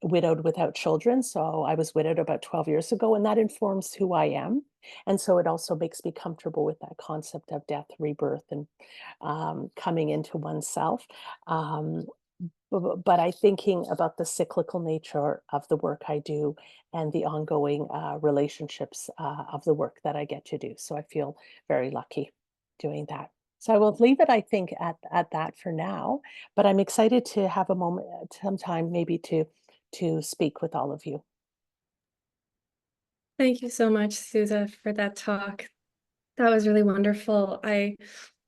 widowed without children. So I was widowed about 12 years ago, and that informs who I am. And so it also makes me comfortable with that concept of death, rebirth, and coming into oneself. But I thinking about the cyclical nature of the work I do and the ongoing relationships of the work that I get to do. So I feel very lucky doing that. So I will leave it, I think, at that for now. But I'm excited to have a moment, sometime maybe to speak with all of you. Thank you so much, Susa, for that talk. That was really wonderful. I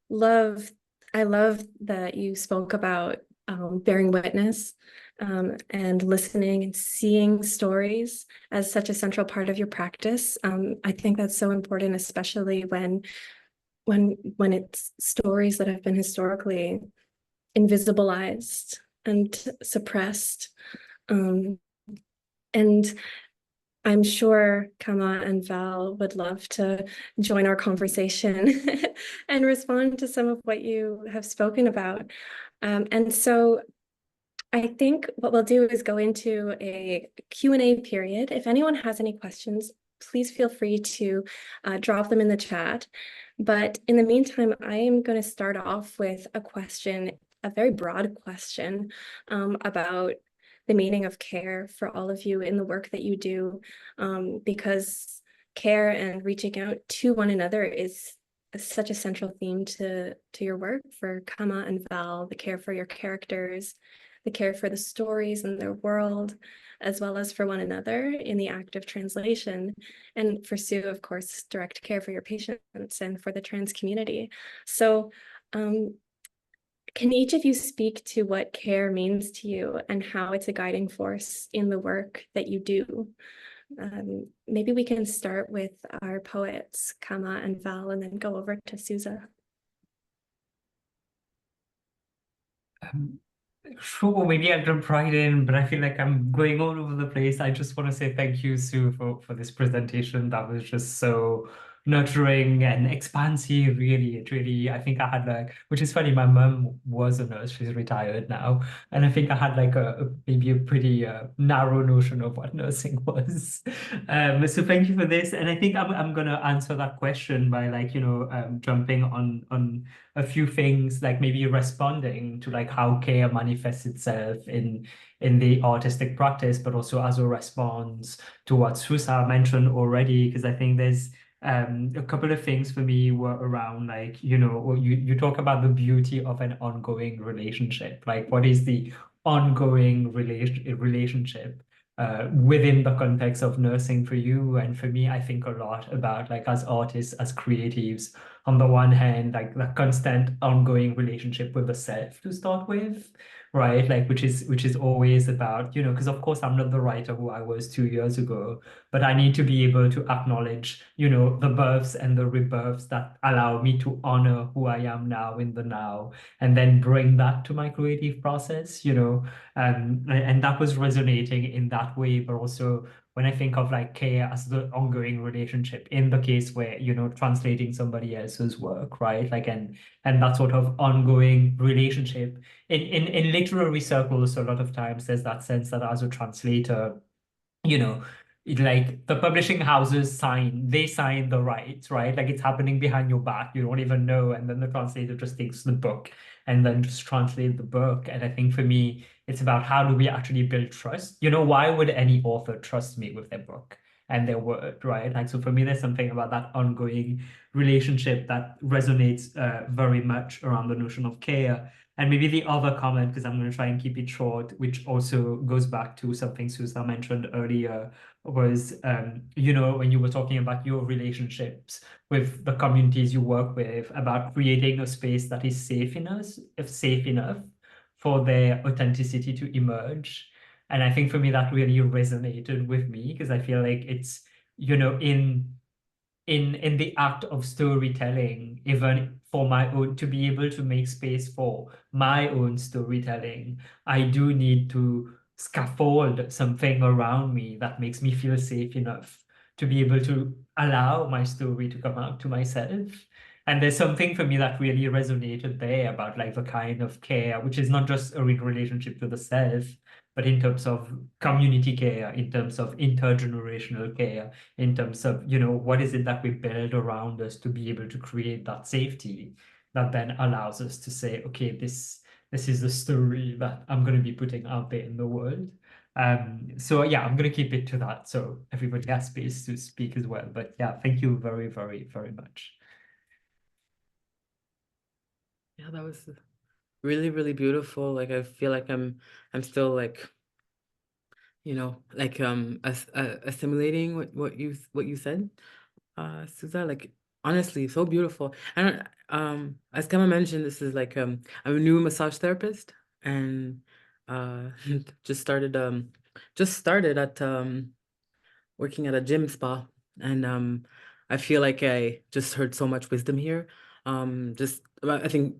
love that you spoke about bearing witness and listening and seeing stories as such a central part of your practice. I think that's so important, especially when it's stories that have been historically invisibilized and suppressed. And I'm sure Kama and Val would love to join our conversation and respond to some of what you have spoken about. And so I think what we'll do is go into a Q&A period. If anyone has any questions, please feel free to drop them in the chat. But in the meantime, I am going to start off with a question, a very broad question about the meaning of care for all of you in the work that you do, because care and reaching out to one another is such a central theme to your work. For Kama and Val, the care for your characters, the care for the stories and their world, as well as for one another in the act of translation. And for Sue, of course, direct care for your patients and for the trans community. So can each of you speak to what care means to you and how it's a guiding force in the work that you do? Maybe we can start with our poets, Kama and Val, and then go over to Susa. Sure, maybe I'll jump right in, but I feel like I'm going all over the place. I just want to say thank you, Sue, for this presentation. That was just so nurturing and expansive, really. It really, I think I had like, which is funny, my mom was a nurse, she's retired now. And I think I had like maybe a pretty narrow notion of what nursing was. So thank you for this. And I think I'm going to answer that question by like, jumping on a few things, like maybe responding to like how care manifests itself in the artistic practice, but also as a response to what Susa mentioned already, because I think there's a couple of things for me were around like, you talk about the beauty of an ongoing relationship. Like, what is the ongoing relationship within the context of nursing for you? And for me, I think a lot about like as artists, as creatives, on the one hand, like the constant ongoing relationship with the self to start with, right? Like which is always about, because of course I'm not the writer who I was 2 years ago, but I need to be able to acknowledge, the births and the rebirths that allow me to honor who I am now in the now, and then bring that to my creative process, and that was resonating in that way, but also when I think of like care as the ongoing relationship in the case where, translating somebody else's work, right? Like, and that sort of ongoing relationship in literary circles, a lot of times there's that sense that as a translator, like the publishing houses sign the rights, right? Like it's happening behind your back, you don't even know, and then the translator just takes the book and then just translate the book. And I think for me, it's about how do we actually build trust? You know, why would any author trust me with their book and their word, right? Like, so for me, there's something about that ongoing relationship that resonates very much around the notion of care. And maybe the other comment, because I'm going to try and keep it short, which also goes back to something Susan mentioned earlier, was, you know, when you were talking about your relationships with the communities you work with, about creating a space that is safe enough for their authenticity to emerge. And I think for me, that really resonated with me, because I feel like it's, you know, in the act of storytelling, even for my own, to be able to make space for my own storytelling, I do need to scaffold something around me that makes me feel safe enough to be able to allow my story to come out to myself. And there's something for me that really resonated there about like the kind of care, which is not just a relationship to the self, but in terms of community care, in terms of intergenerational care, in terms of, you know, what is it that we build around us to be able to create that safety that then allows us to say, okay, this is the story that I'm going to be putting out there in the world. So yeah, I'm going to keep it to that, so everybody has space to speak as well. But yeah, thank you very, very, very much. Yeah, that was really, really beautiful. Like, I feel like I'm still like, you know, like assimilating what you said, Suza. Like, honestly, so beautiful. And as Kama mentioned, this is like I'm a new massage therapist, and just started at working at a gym spa, and I feel like I just heard so much wisdom here. Just about, I think,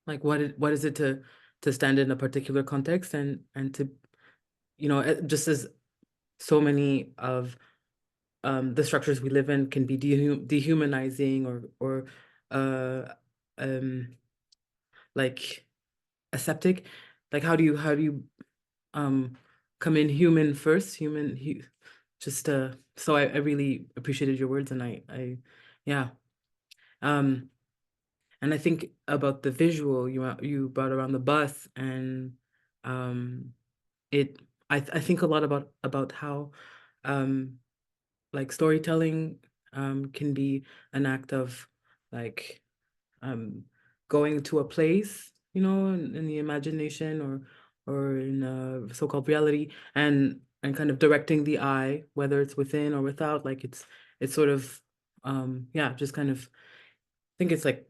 like, what is it to stand in a particular context, and to, you know, just as so many of the structures we live in can be dehumanizing, or uh like aseptic. Like, how do you come in human first, just so I really appreciated your words, and I yeah. And I think about the visual you brought around the bus, and it I think a lot about how like storytelling can be an act of like going to a place, you know, in the imagination, or in so-called reality, and kind of directing the eye, whether it's within or without. Like, it's sort of yeah, just kind of, I think it's like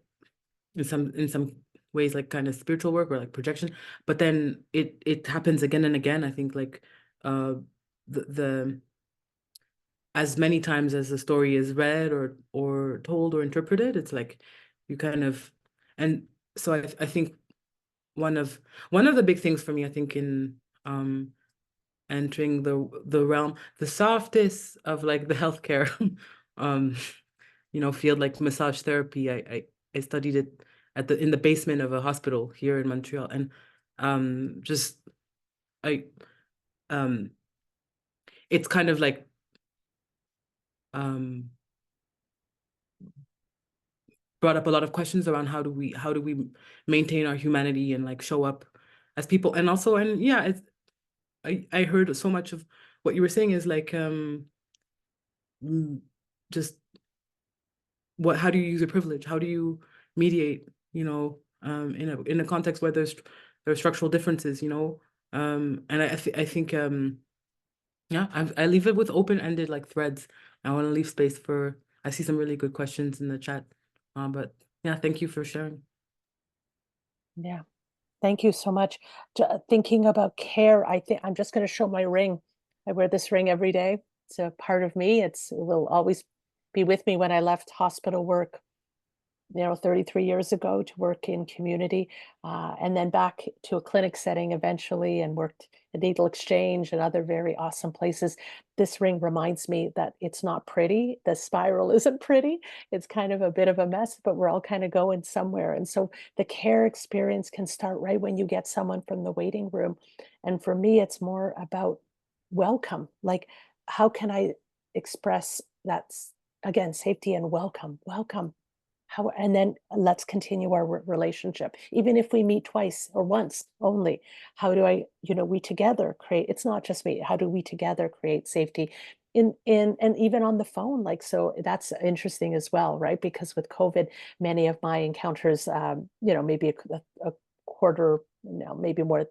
in some ways like kind of spiritual work, or like projection, but then it happens again and again. I think, like the as many times as the story is read, or told, or interpreted, it's like you kind of, and so I think one of the big things for me, I think, in entering the realm, the softest of like the healthcare you know, field, like massage therapy. I studied it in the basement of a hospital here in Montreal, and just I it's kind of like brought up a lot of questions around how do we maintain our humanity, and like show up as people. And also, and yeah, it's I heard so much of what you were saying is like just how do you use your privilege? How do you mediate, you know, in a context where there are structural differences, you know? And I think yeah, I leave it with open-ended like threads. I want to leave space for, I see some really good questions in the chat. But yeah, thank you for sharing. Yeah, thank you so much. Thinking about care, I think I'm just going to show my ring. I wear this ring every day. It's a part of me. It will always be with me. When I left hospital work, 33 years ago, to work in community, and then back to a clinic setting eventually, and worked at Needle Exchange and other very awesome places. This ring reminds me that it's not pretty. The spiral isn't pretty. It's kind of a bit of a mess, but we're all kind of going somewhere. And so the care experience can start right when you get someone from the waiting room. And for me, it's more about welcome. Like, how can I express that, again, safety and welcome? Welcome. And then let's continue our relationship. Even if we meet twice or once only, how do we together create, it's not just me, how do we together create safety and even on the phone, like, so that's interesting as well, right? Because with COVID, many of my encounters, maybe a quarter, maybe more,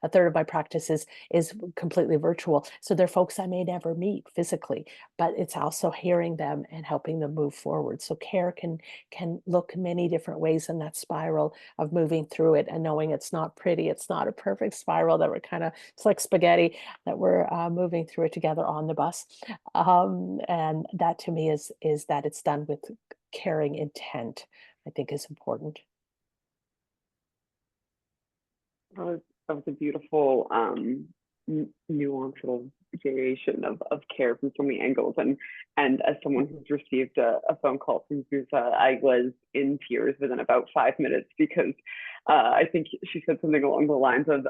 a third of my practice is completely virtual. So they're folks I may never meet physically, but it's also hearing them and helping them move forward. So care can look many different ways in that spiral of moving through it and knowing it's not pretty. It's not a perfect spiral that we're it's like spaghetti that we're moving through it together on the bus. And that to me is that it's done with caring intent, I think is important. That was a beautiful nuanced little variation of care from so many angles. And as someone who's received a phone call from Zuza, I was in tears within about 5 minutes because I think she said something along the lines of,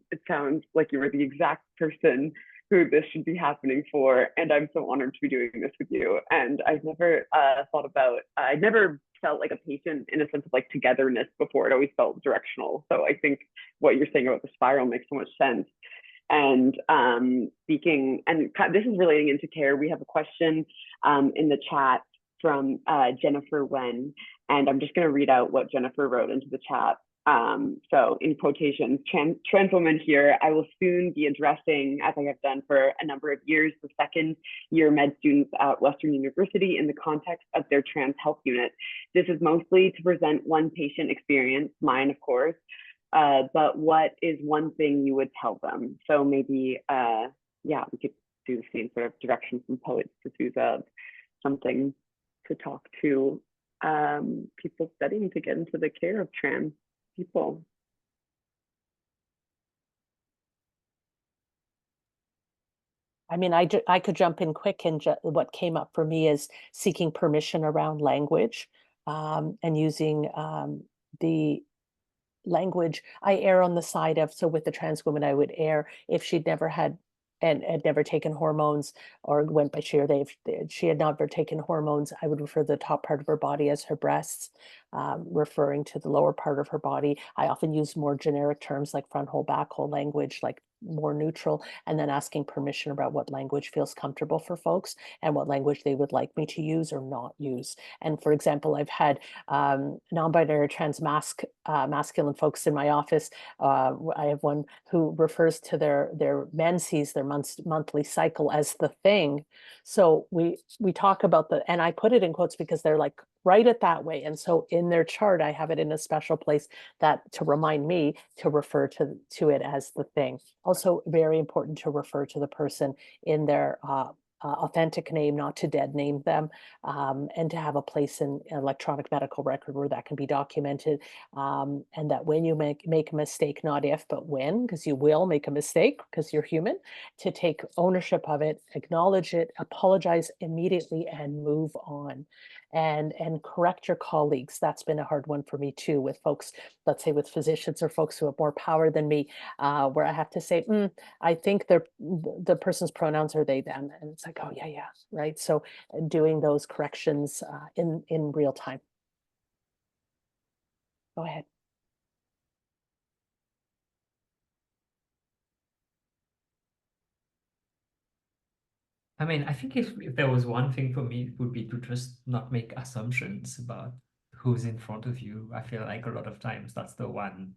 it sounds like you were the exact person who this should be happening for, and I'm so honored to be doing this with you. And I've never I never felt like a patient in a sense of like togetherness before. It always felt directional. So I think what you're saying about the spiral makes so much sense. And speaking, and this is relating into care, we have a question in the chat from Jennifer Wen, and I'm just going to read out what Jennifer wrote into the chat. So in quotations, trans woman here, I will soon be addressing, as I have done for a number of years, the second year med students at Western University in the context of their trans health unit. This is mostly to present one patient experience, mine of course, but what is one thing you would tell them? So maybe, yeah, we could do the same sort of direction from poets to Suza, something to talk to people studying to get into the care of trans people. I mean, I could jump in quick, and what came up for me is seeking permission around language, and using the language. I err on the side of, so with the trans woman, I would err if she'd never had and had never taken hormones or went by she or they, if she had never taken hormones, I would refer the top part of her body as her breasts, referring to the lower part of her body. I often use more generic terms like front hole, back hole language, like more neutral, and then asking permission about what language feels comfortable for folks and what language they would like me to use or not use. And for example, I've had non-binary trans masculine folks in my office. I have one who refers to their menses, their monthly cycle, as the thing. So we talk about and I put it in quotes because they're like, write it that way. And so in their chart, I have it in a special place that to remind me to refer to it as the thing. Also very important to refer to the person in their authentic name, not to dead name them, and to have a place in electronic medical record where that can be documented, and that when you make a mistake, not if, but when, because you will make a mistake because you're human, to take ownership of it, acknowledge it, apologize immediately, and move on. And correct your colleagues. That's been a hard one for me too, with folks, let's say with physicians or folks who have more power than me, where I have to say, I think the person's pronouns are they, them. And it's like, oh yeah, right. So doing those corrections in real time. Go ahead. I mean, I think if there was one thing for me, it would be to just not make assumptions about who's in front of you. I feel like a lot of times that's the one,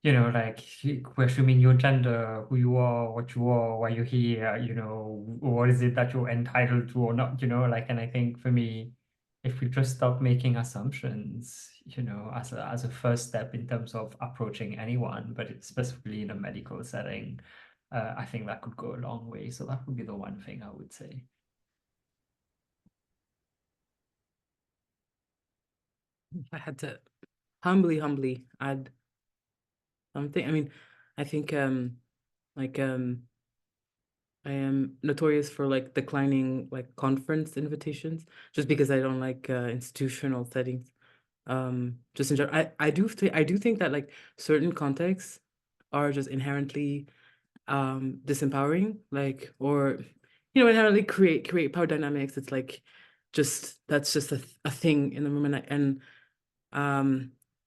like questioning your gender, who you are, what you are, why you're here, what is it that you're entitled to or not, and I think for me, if we just stop making assumptions, as a first step in terms of approaching anyone, but it's specifically in a medical setting, I think that could go a long way. So that would be the one thing I would say. If I had to humbly add something, I mean, I think I am notorious for like declining like conference invitations just because I don't like institutional settings. Just in general, I do think that like certain contexts are just inherently disempowering, like, or inherently create power dynamics. It's like that's just a thing in the room.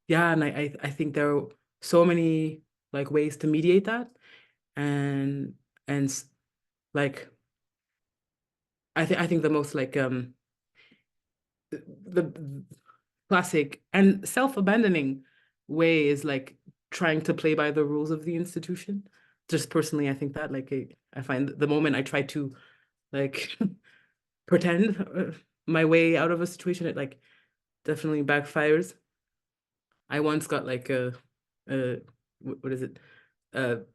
Yeah, and I think there are so many like ways to mediate that, and like I think the most like the classic and self-abandoning way is like trying to play by the rules of the institution. Just personally, I think that like I find the moment I try to like pretend my way out of a situation, it like definitely backfires. I once got like what is it?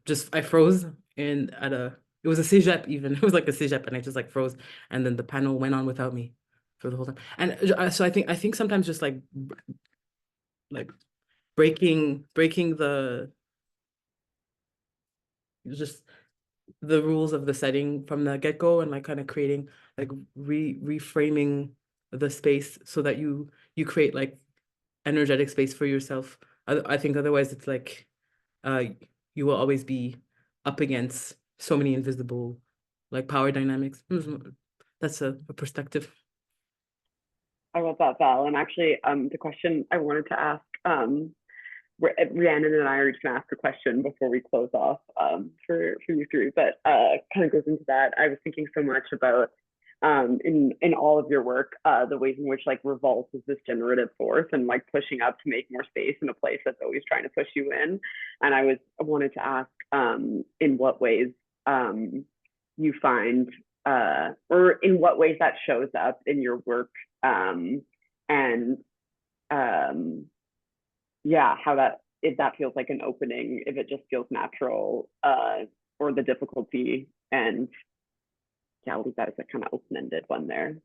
Just I froze in at it was a cégep even. It was like a cégep and I just like froze and then the panel went on without me for the whole time. And so I think sometimes just like breaking the just the rules of the setting from the get-go and like kind of creating like reframing the space so that you create like energetic space for yourself. I think otherwise it's like you will always be up against so many invisible like power dynamics. That's a perspective. I love that, Val. And actually, the question I wanted to ask, Rhiannon and I are just gonna ask a question before we close off for you three, but kind of goes into that. I was thinking so much about in all of your work, the ways in which like revolt is this generative force and like pushing up to make more space in a place that's always trying to push you in. And I wanted to ask in what ways you find or in what ways that shows up in your work, and yeah, how that if that feels like an opening, if it just feels natural, or the difficulty. And yeah, I'll leave that as a kind of open-ended one there.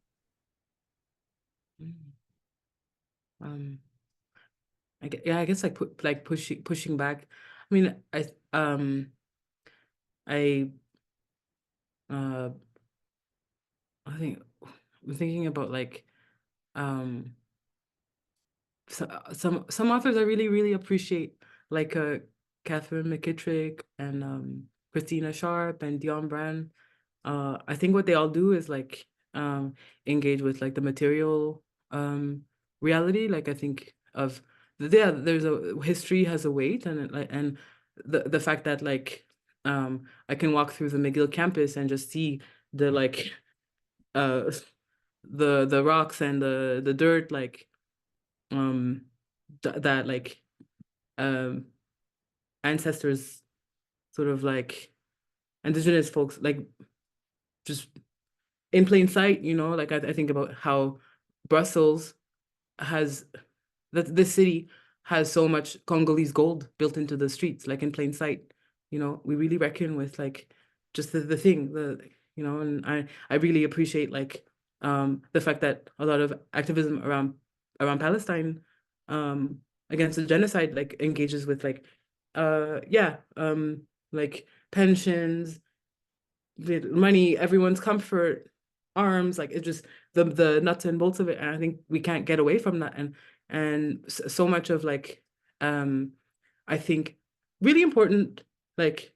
I guess like pushing back. I mean, I think I'm thinking about like some authors I really appreciate, like Catherine McKittrick and Christina Sharp and Dion Brand. I think what they all do is like engage with like the material reality. Like I think of there's a history has a weight, and the fact that like I can walk through the McGill campus and just see the like uh the rocks and the dirt like that like ancestors sort of like indigenous folks like just in plain sight, like I think about how Brussels has that this city has so much Congolese gold built into the streets, like in plain sight. We really reckon with like just the thing, and I really appreciate like the fact that a lot of activism around Palestine against the genocide like engages with like like pensions, money, everyone's comfort, arms, like it just the nuts and bolts of it. And I think we can't get away from that. And so much of like I think really important like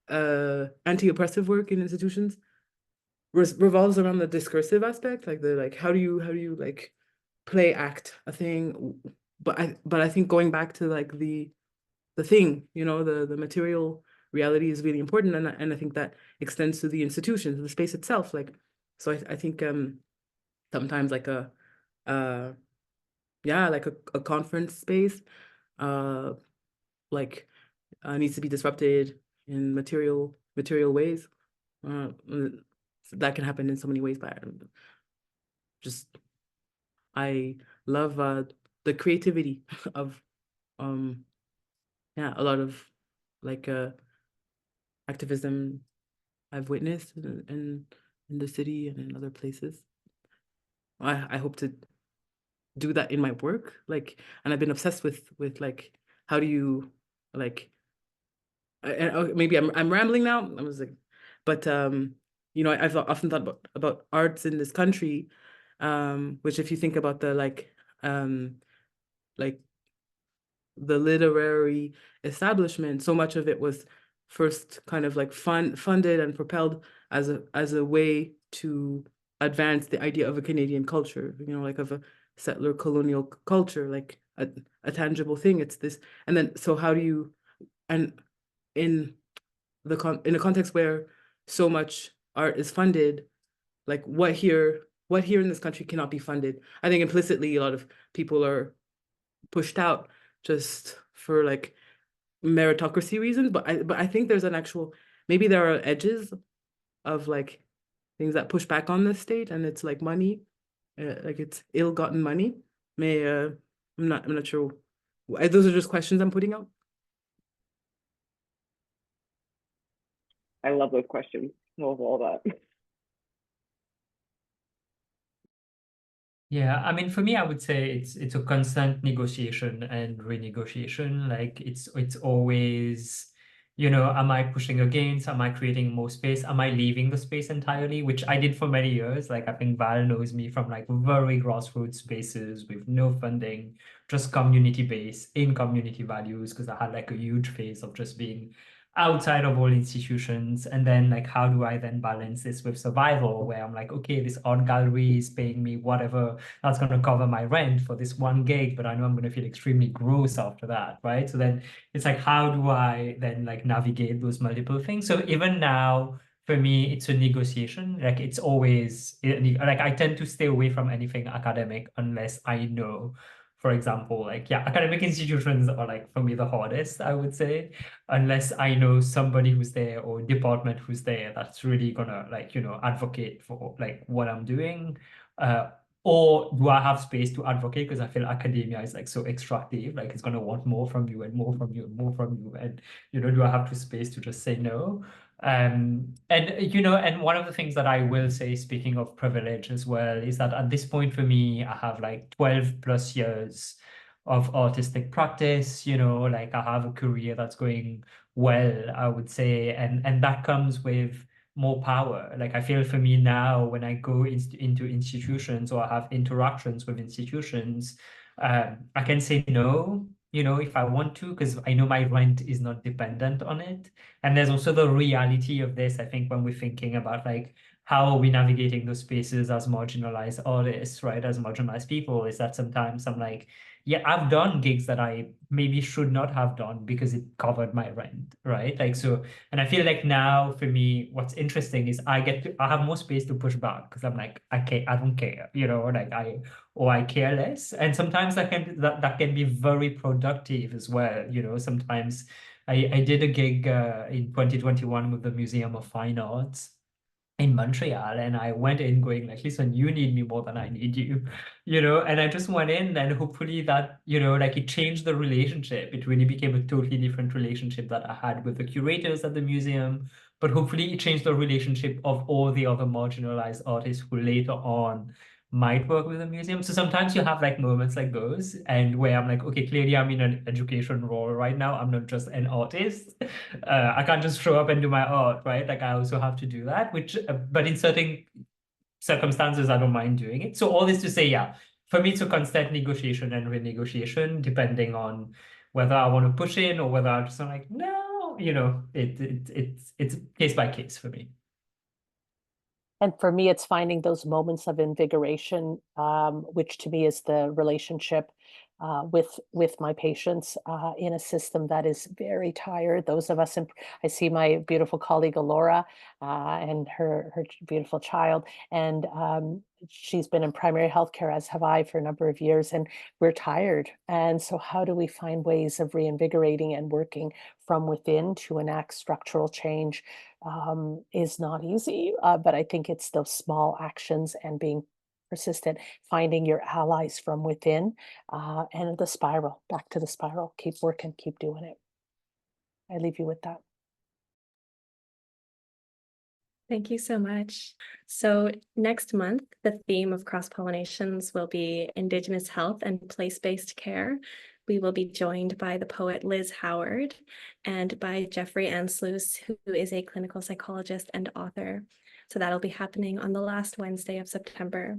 anti-oppressive work in institutions revolves around the discursive aspect, like the like how do you like play act a thing, but I think going back to like the thing, the material reality is really important, and I think that extends to the institutions, the space itself. Like, so I think sometimes like like a conference space like needs to be disrupted in material ways. That can happen in so many ways, but just I love the creativity of a lot of like activism I've witnessed in the city and in other places. I hope to do that in my work, like, and I've been obsessed with like how do you like maybe I'm rambling now. I was like, but I've often thought about arts in this country, which if you think about the like the literary establishment, so much of it was first kind of like funded and propelled as a way to advance the idea of a Canadian culture, like of a settler colonial culture, like a tangible thing. It's this, and then so how do you, and in in a context where so much art is funded, like what here in this country cannot be funded? I think implicitly a lot of people are pushed out just for like meritocracy reasons, but I think there's an actual, maybe there are edges of like things that push back on this state, and it's like money, like it's ill-gotten money. I'm not sure. Those are just questions I'm putting out. I love those questions. I love all that. Yeah, I mean, for me, I would say it's a constant negotiation and renegotiation. Like it's always, am I pushing against? Am I creating more space? Am I leaving the space entirely? Which I did for many years. Like I think Val knows me from like very grassroots spaces with no funding, just community based, in community values, because I had like a huge phase of just being outside of all institutions. And then like, how do I then balance this with survival, where I'm like, okay, this art gallery is paying me whatever that's going to cover my rent for this one gig, but I know I'm going to feel extremely gross after that, right? So then it's like, how do I then like navigate those multiple things? So even now, for me, it's a negotiation. Like it's always like I tend to stay away from anything academic unless I know, for example, like, yeah, academic institutions are like, for me, the hardest, I would say, unless I know somebody who's there or department who's there that's really gonna like, advocate for like what I'm doing. Or do I have space to advocate because I feel academia is like so extractive, like it's gonna want more from you and more from you and more from you, and do I have the space to just say no? And and one of the things that I will say, speaking of privilege as well, is that at this point for me, I have like 12 plus years of artistic practice, like I have a career that's going well, I would say, and that comes with more power. Like I feel for me now, when I go into institutions or I have interactions with institutions, I can say no, if I want to, because I know my rent is not dependent on it. And there's also the reality of this, I think, when we're thinking about like, how are we navigating those spaces as marginalized artists, right? As marginalized people, is that sometimes I'm like, yeah, I've done gigs that I maybe should not have done because it covered my rent, right? Like, so, and I feel like now for me, what's interesting is I have more space to push back because I'm like, I don't care, like I care less. And sometimes that can be very productive as well. Sometimes I did a gig in 2021 with the Museum of Fine Arts in Montreal, and I went in going like, listen, you need me more than I need you, and I just went in, and hopefully that, like it changed the relationship. It really became a totally different relationship that I had with the curators at the museum, but hopefully it changed the relationship of all the other marginalized artists who later on might work with the museum. So sometimes you have like moments like those, and where I'm like, okay, clearly I'm in an education role right now. I'm not just an artist. I can't just show up and do my art, right? Like I also have to do that, which, but in certain circumstances, I don't mind doing it. So all this to say, yeah, for me, it's a constant negotiation and renegotiation, depending on whether I want to push in or whether I'm just like, no, it's case by case for me. And for me, it's finding those moments of invigoration, which to me is the relationship with my patients in a system that is very tired. Those of us I see my beautiful colleague Alora and her beautiful child, and she's been in primary healthcare, as have I, for a number of years, and we're tired. And so how do we find ways of reinvigorating and working from within to enact structural change is not easy, but I think it's those small actions and being persistent, finding your allies from within, and the spiral, back to the spiral. Keep working, keep doing it. I leave you with that. Thank you so much. So next month, the theme of Cross-Pollinations will be Indigenous health and place-based care. We will be joined by the poet Liz Howard and by Jeffrey Anslus, who is a clinical psychologist and author. So that'll be happening on the last Wednesday of September.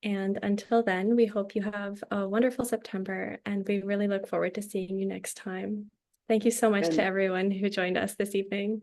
And until then, we hope you have a wonderful September, and we really look forward to seeing you next time. Thank you so much to everyone who joined us this evening.